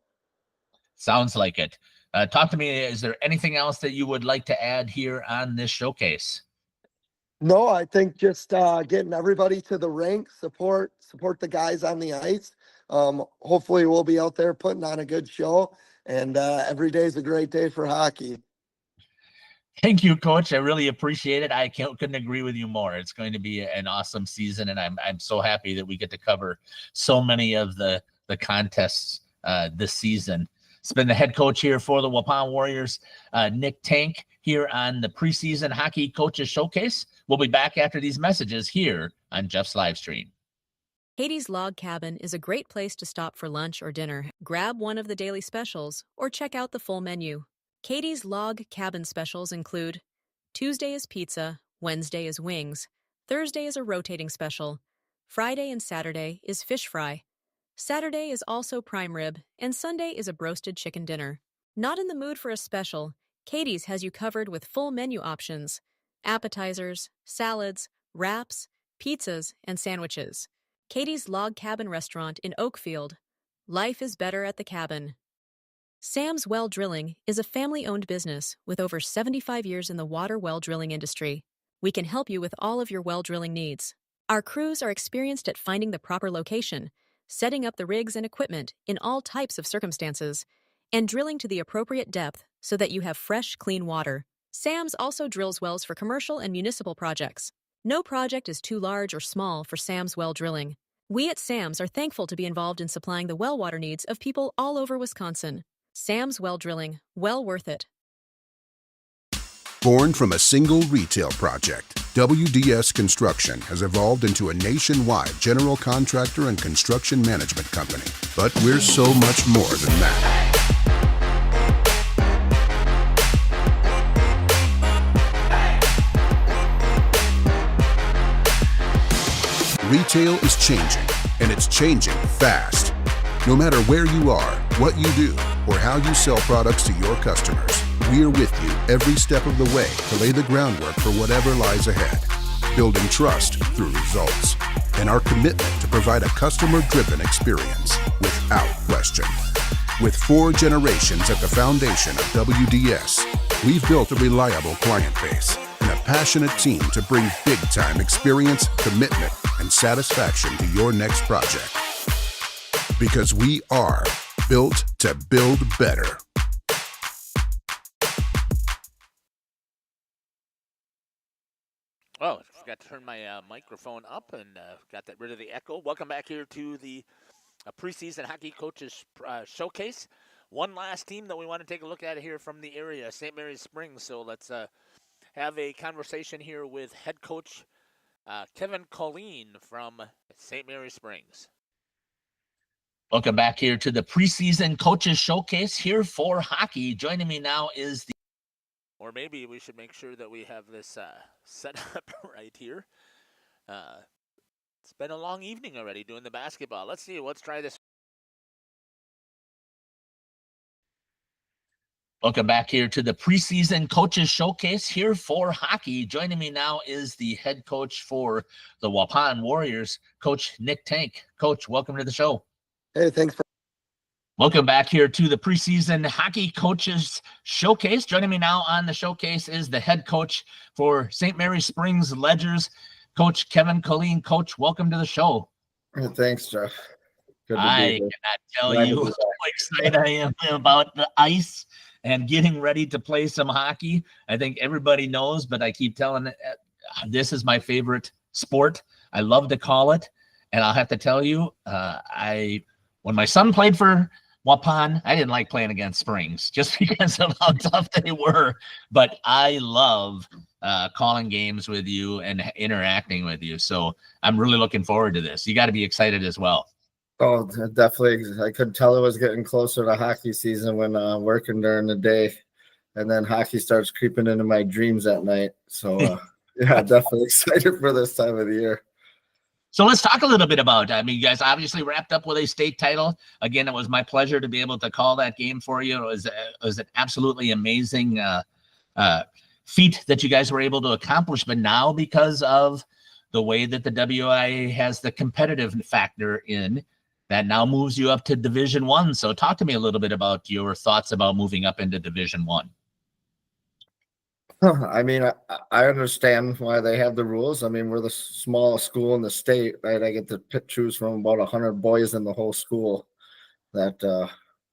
Sounds like it. Talk to me. Is there anything else that you would like to add here on this showcase? No, I think just getting everybody to the rink, support the guys on the ice. Hopefully we'll be out there putting on a good show, and every day is a great day for hockey. Thank you, Coach. I really appreciate it. I couldn't agree with you more. It's going to be an awesome season, and I'm so happy that we get to cover so many of the contests this season. It's been the head coach here for the Waupun Warriors, Nick Tank, here on the Preseason Hockey Coaches Showcase. We'll be back after these messages here on Jeff's live stream. Katie's Log Cabin is a great place to stop for lunch or dinner. Grab one of the daily specials or check out the full menu. Katie's Log Cabin specials include Tuesday is pizza, Wednesday is wings, Thursday is a rotating special, Friday and Saturday is fish fry, Saturday is also prime rib, and Sunday is a broasted chicken dinner. Not in the mood for a special? Katie's has you covered with full menu options, appetizers, salads, wraps, pizzas, and sandwiches. Katie's Log Cabin Restaurant in Oakfield. Life is better at the cabin. Sam's Well Drilling is a family-owned business with over 75 years in the water well drilling industry. We can help you with all of your well drilling needs. Our crews are experienced at finding the proper location, setting up the rigs and equipment in all types of circumstances, and drilling to the appropriate depth so that you have fresh, clean water. Sam's also drills wells for commercial and municipal projects. No project is too large or small for Sam's Well Drilling. We at Sam's are thankful to be involved in supplying the well water needs of people all over Wisconsin. Sam's Well Drilling, well worth it. Born from a single retail project, WDS Construction has evolved into a nationwide general contractor and construction management company. But we're so much more than that. Retail is changing, and it's changing fast. No matter where you are, what you do, or how you sell products to your customers, we're with you every step of the way to lay the groundwork for whatever lies ahead, building trust through results, and our commitment to provide a customer-driven experience without question. With 4 generations at the foundation of WDS, we've built a reliable client base and a passionate team to bring big-time experience, commitment, and satisfaction to your next project. Because we are built to build better. Oh, I forgot to turn my microphone up and got rid of the echo. Welcome back here to the Preseason Hockey Coaches Showcase. One last team that we want to take a look at here from the area, St. Mary's Springs. So let's have a conversation here with head coach Kevin Colleen from St. Mary's Springs. Welcome back here to the Preseason Coaches Showcase here for hockey. Joining me now is the... Or maybe we should make sure that we have this set up right here. It's been a long evening already doing the basketball. Let's see. Let's try this. Welcome back here to the Preseason Coaches Showcase here for hockey. Joining me now is the head coach for the Waupun Warriors, Coach Nick Tank. Coach, welcome to the show. Hey, thanks for. Welcome back here to the Preseason Hockey Coaches Showcase. Joining me now on the showcase is the head coach for St. Mary's Springs Ledgers, Coach Kevin Colleen. Coach, welcome to the show. Thanks, Jeff. Good to be here. Cannot tell you how excited I am about the ice and getting ready to play some hockey. I think everybody knows, but I keep telling it, this is my favorite sport. I love to call it, and I'll have to tell you, when my son played for Waupun, I didn't like playing against Springs just because of how tough they were. But I love calling games with you and interacting with you. So I'm really looking forward to this. You got to be excited as well. Oh, definitely. I could tell it was getting closer to hockey season when working during the day. And then hockey starts creeping into my dreams at night. So, yeah, definitely excited for this time of the year. So let's talk a little bit about, you guys obviously wrapped up with a state title. Again, it was my pleasure to be able to call that game for you. It was an absolutely amazing feat that you guys were able to accomplish. But now, because of the way that the WIA has the competitive factor in, that now moves you up to Division I. So talk to me a little bit about your thoughts about moving up into Division I. I understand why they have the rules. We're the smallest school in the state, right? I get to choose from about 100 boys in the whole school that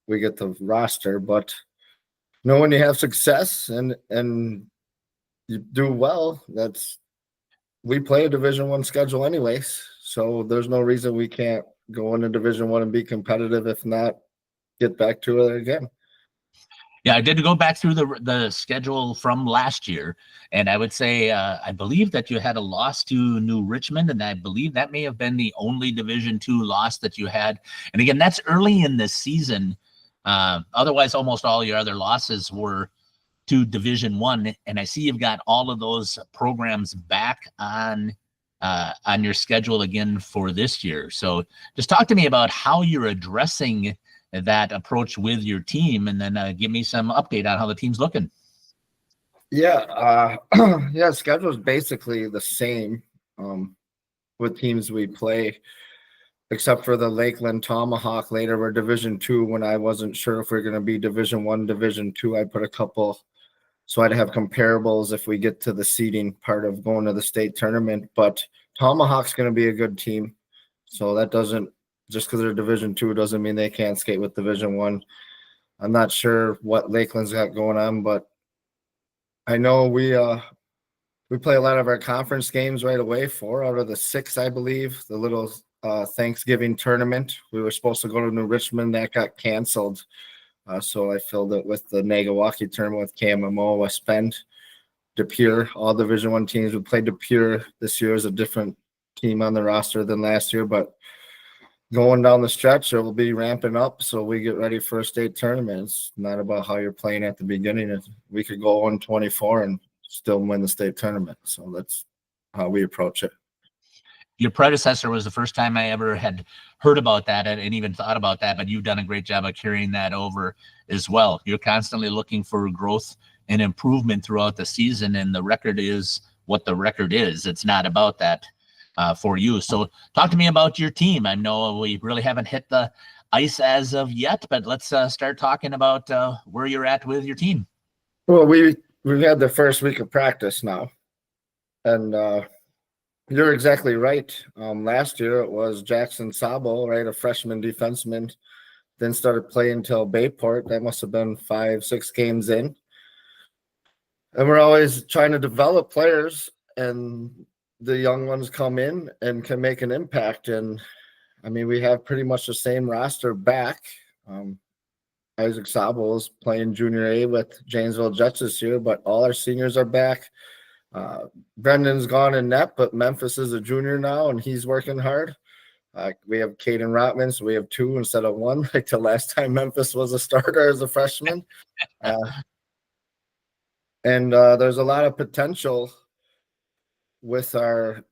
we get to roster. But when you have success and you do well, we play a Division I schedule anyways, so there's no reason we can't go into Division I and be competitive. If not, get back to it again. Yeah, I did go back through the schedule from last year, and I would say I believe that you had a loss to New Richmond, and I believe that may have been the only Division II loss that you had. And again, that's early in the season. Otherwise, almost all your other losses were to Division I, and I see you've got all of those programs back on your schedule again for this year. So just talk to me about how you're addressing that approach with your team, and then give me some update on how the team's looking. Yeah, yeah, schedule is basically the same with teams we play, except for the Lakeland Tomahawk. Later, we're Division II. When I wasn't sure if we are going to be Division I, Division II, I put a couple, so I'd have comparables if we get to the seeding part of going to the state tournament. But Tomahawk's going to be a good team, so that doesn't, just because they're Division II doesn't mean they can't skate with Division I. I'm not sure what Lakeland's got going on, but I know we play a lot of our conference games right away. 4 out of the 6, I believe. The little Thanksgiving tournament, we were supposed to go to New Richmond. That got canceled. So I filled it with the Nagawaki tournament with KMMO, West Bend, De Pere, all Division I teams. We played De Pere this year as a different team on the roster than last year, but going down the stretch, it will be ramping up, so we get ready for a state tournament. It's not about how you're playing at the beginning. We could go 1-24 and still win the state tournament. So that's how we approach it. Your predecessor was the first time I ever had heard about that and even thought about that, but you've done a great job of carrying that over as well. You're constantly looking for growth and improvement throughout the season, and the record is what the record is. It's not about that for you. So talk to me about your team. I know we really haven't hit the ice as of yet, but let's start talking about where you're at with your team. Well, we've had the first week of practice now, and you're exactly right. Last year it was Jackson Sabo, right, a freshman defenseman, then started playing until Bayport. That must have been 5-6 games in. And we're always trying to develop players, and the young ones come in and can make an impact. And I mean, we have pretty much the same roster back. Isaac Sabo is playing junior A with Janesville Jets this year, but all our seniors are back. Brendan's gone in net, but Memphis is a junior now, and he's working hard. We have Caden Rotman, so we have 2 instead of 1, like the last time Memphis was a starter as a freshman. And there's a lot of potential with our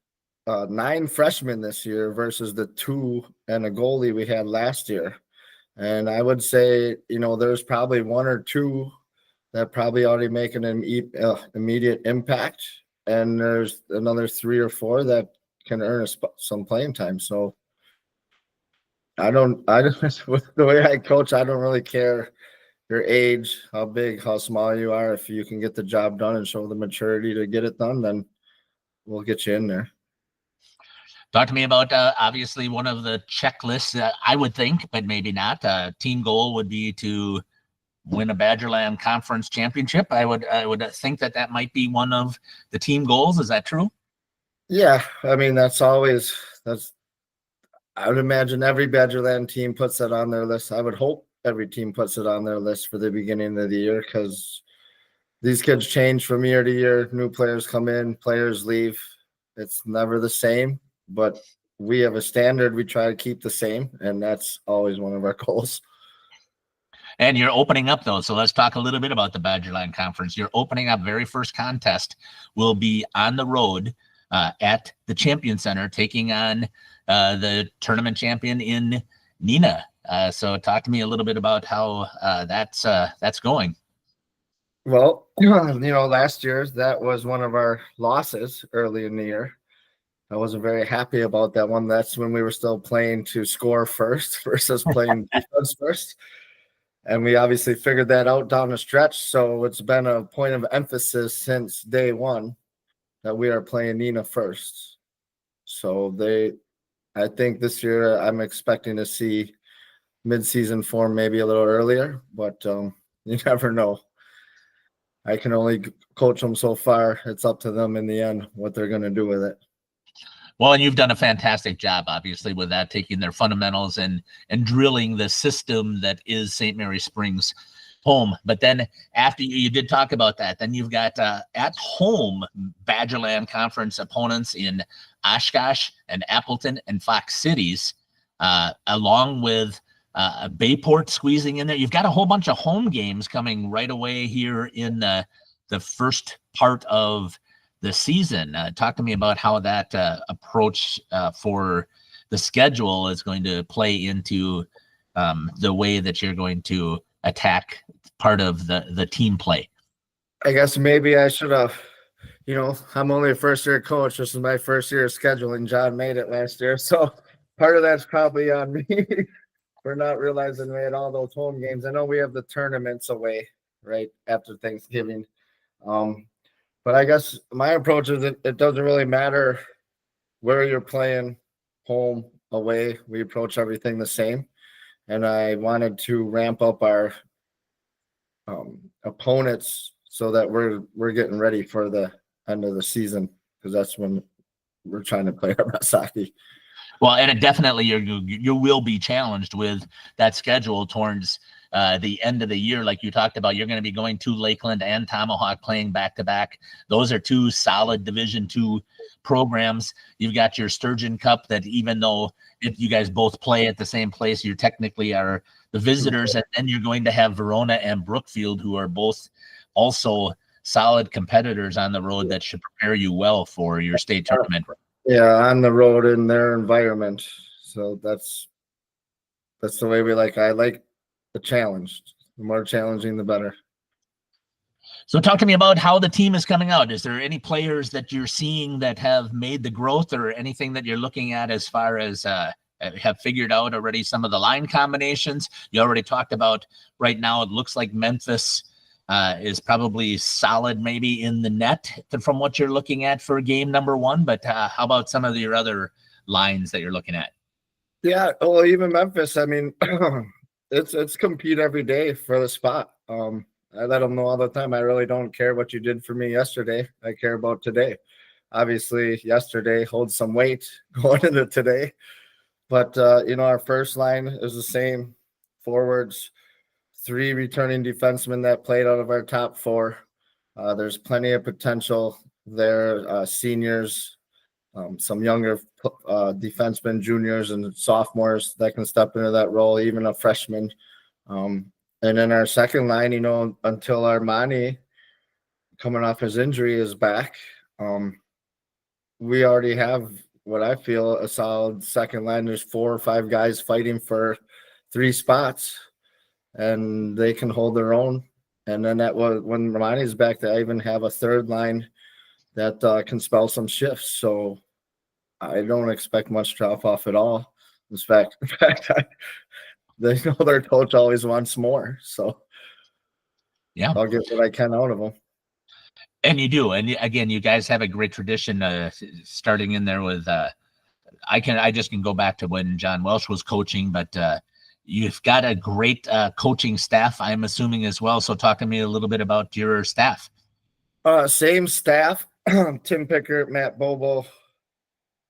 9 freshmen this year versus the 2 and a goalie we had last year. And I would say, there's probably 1 or 2 that probably already make an immediate impact. And there's another 3 or 4 that can earn some playing time. So I don't, with the way I coach, I don't really care your age, how big, how small you are. If you can get the job done and show the maturity to get it done, then we'll get you in there. Talk to me about obviously one of the checklists, I would think, but maybe not. Team goal would be to win a Badgerland Conference championship. I would think that might be one of the team goals. Is that true? Yeah, I mean I would imagine every Badgerland team puts that on their list. I would hope every team puts it on their list for the beginning of the year, because these kids change from year to year. New players come in, players leave. It's never the same, but we have a standard we try to keep the same, and that's always one of our goals. And you're opening up, though, so let's talk a little bit about the Badgerland Conference. You're opening up. Very first contest will be on the road at the Champion Center, taking on the tournament champion in Neenah. So talk to me a little bit about how that's going. Well, last year that was one of our losses early in the year. I wasn't very happy about that one. That's when we were still playing to score first versus playing defense first. And we obviously figured that out down the stretch. So it's been a point of emphasis since day one that we are playing Neenah first. So I think this year I'm expecting to see mid-season form maybe a little earlier, but you never know. I can only coach them so far. It's up to them in the end what they're going to do with it. Well, and you've done a fantastic job, obviously, with that, taking their fundamentals and drilling the system that is St. Mary Springs home. But then after you did talk about that, then you've got at home Badgerland Conference opponents in Oshkosh and Appleton and Fox Cities, along with Bayport squeezing in there. You've got a whole bunch of home games coming right away here in the first part of the season. Talk to me about how that approach for the schedule is going to play into the way that you're going to attack part of the team play. I guess maybe I should have, I'm only a first-year coach. This is my first year of scheduling. John made it last year. So part of that's probably on me for not realizing we had all those home games. I know we have the tournaments away right after Thanksgiving. But I guess my approach is it doesn't really matter where you're playing, home, away. We approach everything the same. And I wanted to ramp up our opponents so that we're getting ready for the end of the season, because that's when we're trying to play our best hockey. Well, and it definitely you will be challenged with that schedule towards the end of the year, like you talked about. You're going to be going to Lakeland and Tomahawk, playing back-to-back. Those are two solid Division II programs. You've got your Sturgeon Cup that, even though if you guys both play at the same place, you technically are the visitors. And then you're going to have Verona and Brookfield, who are both also solid competitors on the road that should prepare you well for your state tournament. Yeah, on the road in their environment. So that's the way we like. I like the challenge. The more challenging, the better. So talk to me about how the team is coming out. Is there any players that you're seeing that have made the growth, or anything that you're looking at as far as have figured out already some of the line combinations? You already talked about right now, it looks like Memphis is probably solid, maybe in the net from what you're looking at for game number one. But how about some of your other lines that you're looking at? Yeah, well, even Memphis, I mean, it's compete every day for the spot. I let them know all the time, I really don't care what you did for me yesterday. I care about today. Obviously, yesterday holds some weight going into today. But, our first line is the same. Forwards, 3 returning defensemen that played out of our top 4. There's plenty of potential there. Seniors, some younger defensemen, juniors, and sophomores that can step into that role, even a freshman. And then our second line, until Armani, coming off his injury, is back, we already have what I feel a solid second line. There's 4 or 5 guys fighting for 3 spots, and they can hold their own. And then when Armani's back, they even have a third line that can spell some shifts. So I don't expect much drop off at all. In fact, they know their coach always wants more. So yeah, I'll get what I can out of them. And you do. And again, you guys have a great tradition starting in there with I just can go back to when John Welsh was coaching, but you've got a great coaching staff, I'm assuming, as well. So talk to me a little bit about your staff. Same staff, Tim Pickert, Matt Bobo,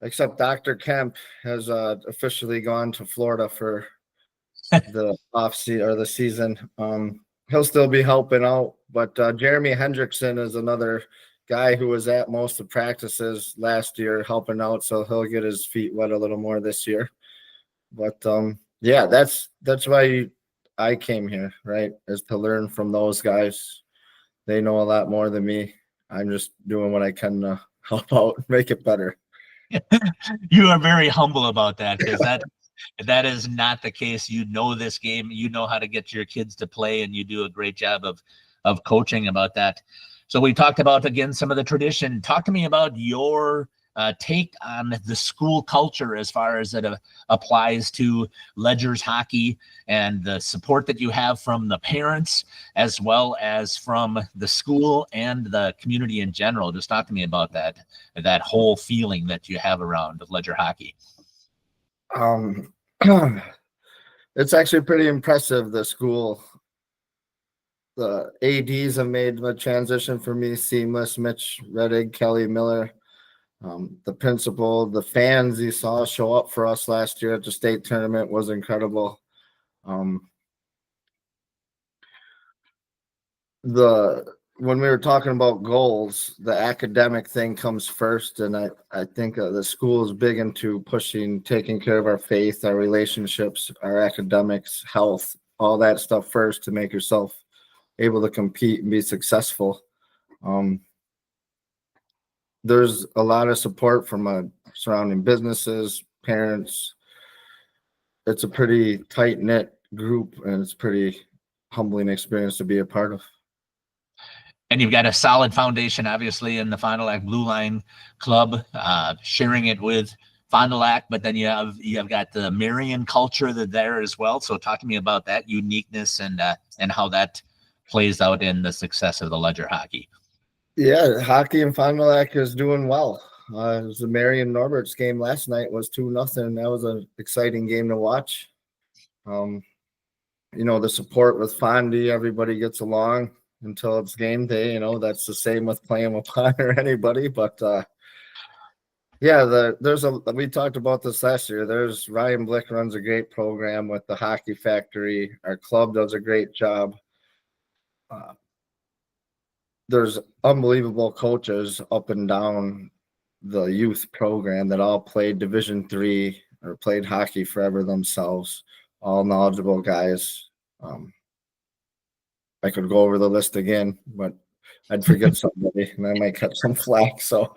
except Dr. Kemp has officially gone to Florida for the the season. He'll still be helping out, but Jeremy Hendrickson is another guy who was at most of practices last year helping out, so he'll get his feet wet a little more this year. But yeah, that's why I came here, right, is to learn from those guys. They know a lot more than me. I'm just doing what I can to help out and make it better. You are very humble about that, because that is not the case. You know this game. You know how to get your kids to play, and you do a great job of coaching about that. So we talked about, again, some of the tradition. Talk to me about your take on the school culture as far as it applies to Ledger's hockey, and the support that you have from the parents as well as from the school and the community in general. Just talk to me about that whole feeling that you have around Ledger hockey. It's actually pretty impressive, the school The ADs have made the transition for me seamless. Mitch Reddig, Kelly Miller, the principal, the fans you saw show up for us last year at the state tournament was incredible. When we were talking about goals, the academic thing comes first, and I think the school is big into pushing taking care of our faith, our relationships, our academics, health, all that stuff first to make yourself able to compete and be successful. There's a lot of support from surrounding businesses, parents. It's a pretty tight knit group, and it's pretty humbling experience to be a part of. And you've got a solid foundation, obviously, in the Fond du Lac Blue Line Club, sharing it with Fond du Lac, but then you have got the Marion culture there as well. So talk to me about that uniqueness and how that plays out in the success of the Ledger hockey. Yeah, hockey in Fond du Lac is doing well. It was the Marion Norbert's game last night was 2-0. That was an exciting game to watch. The support with Fondy, everybody gets along until it's game day. That's the same with playing with Pine or anybody. But we talked about this last year. There's Ryan Blick runs a great program with the Hockey Factory. Our club does a great job. There's unbelievable coaches up and down the youth program that all played Division III or played hockey forever themselves. All knowledgeable guys. I could go over the list again, but I'd forget somebody and I might catch some flack. So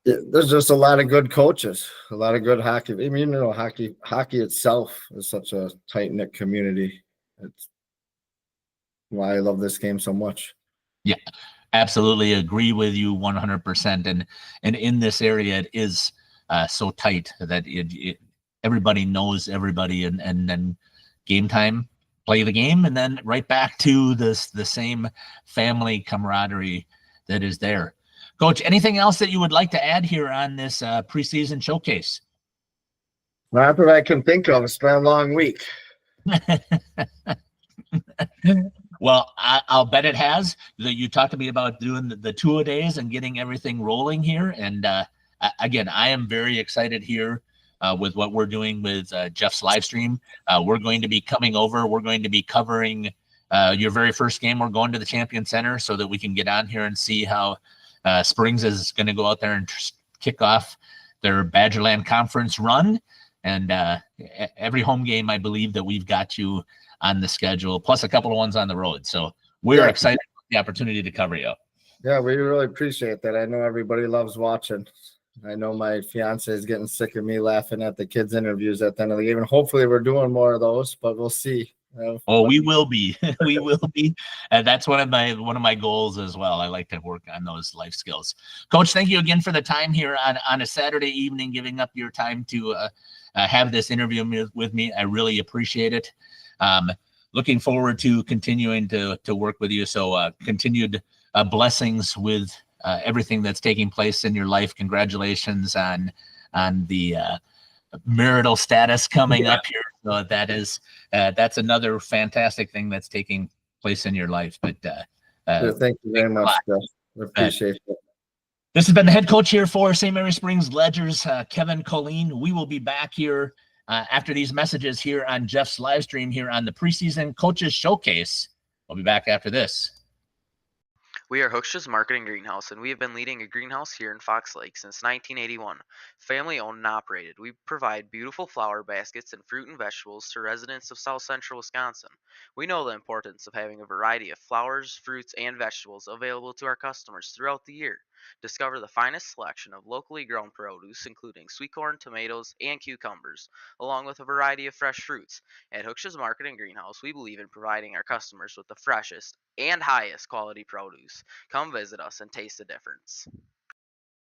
there's just a lot of good coaches, a lot of good hockey. I mean, hockey itself is such a tight-knit community. It's why I love this game so much. Yeah, absolutely agree with you 100%. And in this area, it is so tight that everybody knows everybody, and then game time, play the game, and then right back to the same family camaraderie that is there. Coach, anything else that you would like to add here on this preseason showcase? Not that I can think of. It's been a long week. Well, I'll bet it has. You talked to me about doing the two-a-days and getting everything rolling here. And again, I am very excited here with what we're doing with Jeff's live stream. We're going to be coming over. We're going to be covering your very first game. We're going to the Champion Center so that we can get on here and see how Springs is going to go out there and kick off their Badgerland Conference run. And every home game, I believe that we've got you on the schedule, plus a couple of ones on the road. So we're excited about the opportunity to cover you. Yeah, we really appreciate that. I know everybody loves watching. I know my fiance is getting sick of me laughing at the kids' interviews at the end of the game, and hopefully we're doing more of those, but we'll see. Oh, we will be. We will be. And that's one of my goals as well. I like to work on those life skills. Coach, thank you again for the time here on a Saturday evening, giving up your time to have this interview with me. I really appreciate it. Looking forward to continuing to work with you. So continued blessings with everything that's taking place in your life. Congratulations on the marital status coming up here. So that's another fantastic thing that's taking place in your life. But thank you very much, Jeff. I appreciate it. This has been the head coach here for St. Mary Springs Ledgers, Kevin Colleen. We will be back here after these messages here on Jeff's live stream here on the Preseason Coaches Showcase. We'll be back after this. We are Hookstra's Marketing Greenhouse, and we have been leading a greenhouse here in Fox Lake since 1981. Family owned and operated, we provide beautiful flower baskets and fruit and vegetables to residents of South Central Wisconsin. We know the importance of having a variety of flowers, fruits, and vegetables available to our customers throughout the year. Discover the finest selection of locally grown produce, including sweet corn, tomatoes, and cucumbers, along with a variety of fresh fruits. At Hookstra's Marketing Greenhouse, we believe in providing our customers with the freshest and highest quality produce. Come visit us and taste the difference.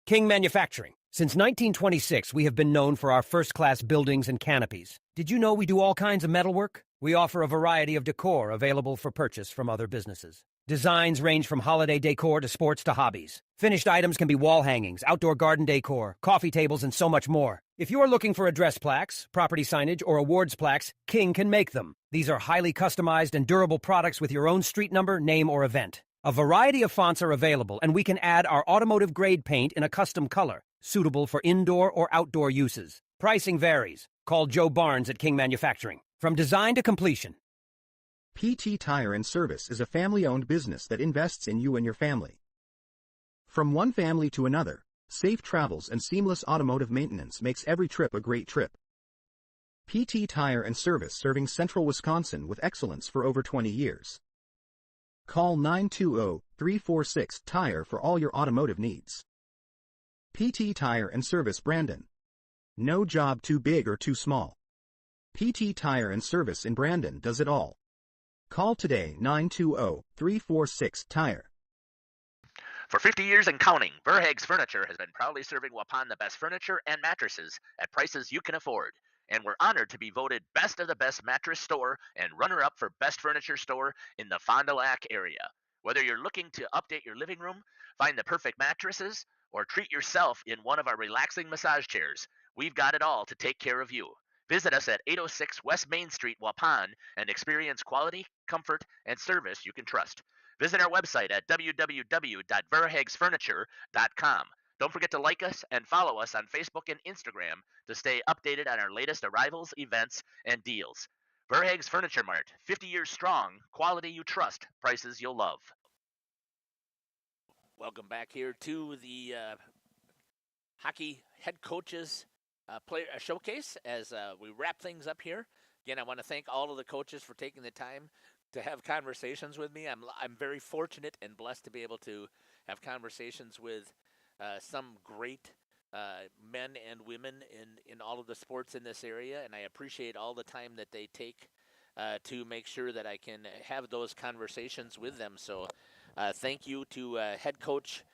King Manufacturing. Since 1926, we have been known for our first-class buildings and canopies. Did you know we do all kinds of metalwork? We offer a variety of decor available for purchase from other businesses. Designs range from holiday decor to sports to hobbies. Finished items can be wall hangings, outdoor garden decor, coffee tables, and so much more. If you're looking for address plaques, property signage, or awards plaques, King can make them. These are highly customized and durable products with your own street number, name, or event. A variety of fonts are available, and we can add our automotive-grade paint in a custom color, suitable for indoor or outdoor uses. Pricing varies. Call Joe Barnes at King Manufacturing. From design to completion. PT Tire and Service is a family-owned business that invests in you and your family. From one family to another, safe travels and seamless automotive maintenance makes every trip a great trip. PT Tire and Service, serving Central Wisconsin with excellence for over 20 years. Call 920-346-TIRE for all your automotive needs. PT Tire and Service, Brandon. No job too big or too small. PT Tire and Service in Brandon does it all. Call today 920-346-TIRE. For 50 years and counting, Verhaeg's Furniture has been proudly serving Waupun the best furniture and mattresses at prices you can afford. And we're honored to be voted Best of the Best Mattress Store and runner-up for Best Furniture Store in the Fond du Lac area. Whether you're looking to update your living room, find the perfect mattresses, or treat yourself in one of our relaxing massage chairs, we've got it all to take care of you. Visit us at 806 West Main Street, Waupun, and experience quality, comfort, and service you can trust. Visit our website at www.verhaegsfurniture.com. Don't forget to like us and follow us on Facebook and Instagram to stay updated on our latest arrivals, events, and deals. Verhaeg's Furniture Mart, 50 years strong, quality you trust, prices you'll love. Welcome back here to the hockey head coaches player showcase as we wrap things up here. Again, I want to thank all of the coaches for taking the time to have conversations with me. I'm very fortunate and blessed to be able to have conversations with some great men and women in all of the sports in this area, and I appreciate all the time that they take to make sure that I can have those conversations with them. So thank you to head coach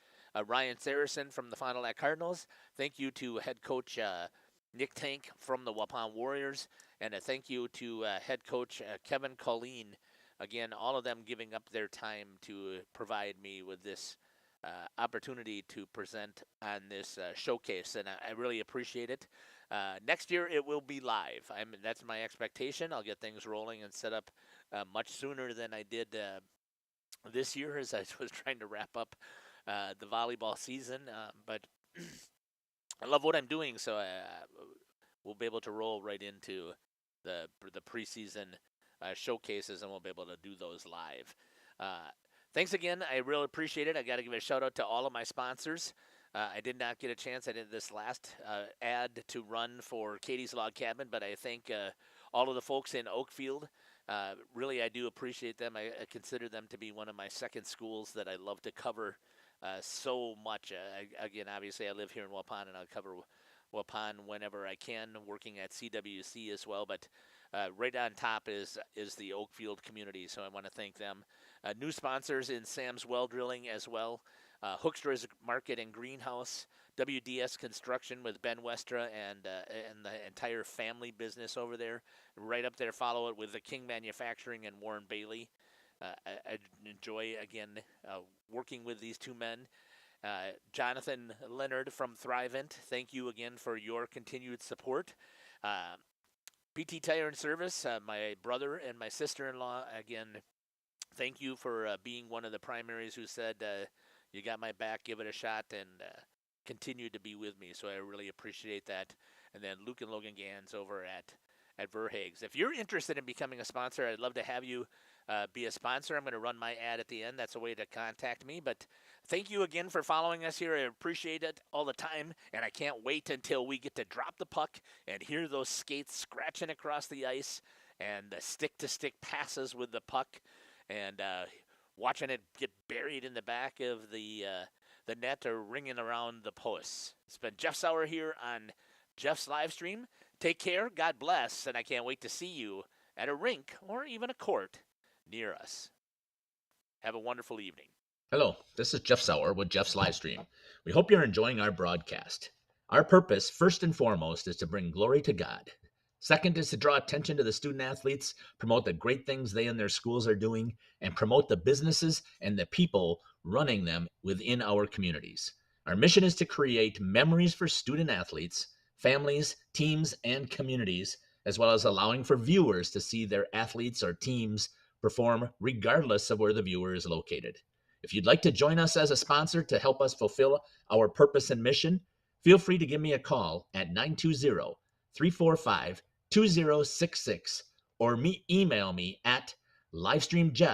Ryan Saracen from the Fond du Lac Cardinals. Thank you to head coach Nick Tank from the Waupun Warriors, and a thank you to head coach Kevin Colleen. Again, all of them giving up their time to provide me with this opportunity to present on this showcase, and I really appreciate it. Next year it will be live. That's my expectation. I'll get things rolling and set up much sooner than I did this year, as I was trying to wrap up the volleyball season. But I love what I'm doing, so we'll be able to roll right into the preseason showcases, and we'll be able to do those live. Thanks again. I really appreciate it. I got to give a shout out to all of my sponsors. I did not get a chance. I did this last ad to run for Katie's Log Cabin, but I thank all of the folks in Oakfield. Really, I do appreciate them. I consider them to be one of my second schools that I love to cover so much. Again, obviously, I live here in Waupun, and I'll cover Waupun whenever I can, working at CWC as well. But right on top is the Oakfield community, so I want to thank them. New sponsors in Sam's Well Drilling as well. Hookstra's Market and Greenhouse, WDS Construction with Ben Westra and the entire family business over there. Right up there, follow it with the King Manufacturing and Warren Bailey. I enjoy, again, working with these two men. Jonathan Leonard from Thrivent, thank you again for your continued support. PT Tire and Service, my brother and my sister-in-law, again, thank you for being one of the primaries who said, you got my back, give it a shot, and continue to be with me. So I really appreciate that. And then Luke and Logan Gans over at Verhaeg's. If you're interested in becoming a sponsor, I'd love to have you be a sponsor. I'm going to run my ad at the end. That's a way to contact me. But thank you again for following us here. I appreciate it all the time, and I can't wait until we get to drop the puck and hear those skates scratching across the ice and the stick-to-stick passes with the puck and watching it get buried in the back of the net or ringing around the posts. It's been Jeff Sauer here on Jeff's live stream. Take care, God bless, and I can't wait to see you at a rink or even a court near us. Have a wonderful evening. Hello, this is Jeff Sauer with Jeff's Livestream. We hope you're enjoying our broadcast. Our purpose, first and foremost, is to bring glory to God. Second is to draw attention to the student athletes, promote the great things they and their schools are doing, and promote the businesses and the people running them within our communities. Our mission is to create memories for student athletes, families, teams, and communities, as well as allowing for viewers to see their athletes or teams perform regardless of where the viewer is located. If you'd like to join us as a sponsor to help us fulfill our purpose and mission, feel free to give me a call at 920-345-2066 or email me at livestreamjeff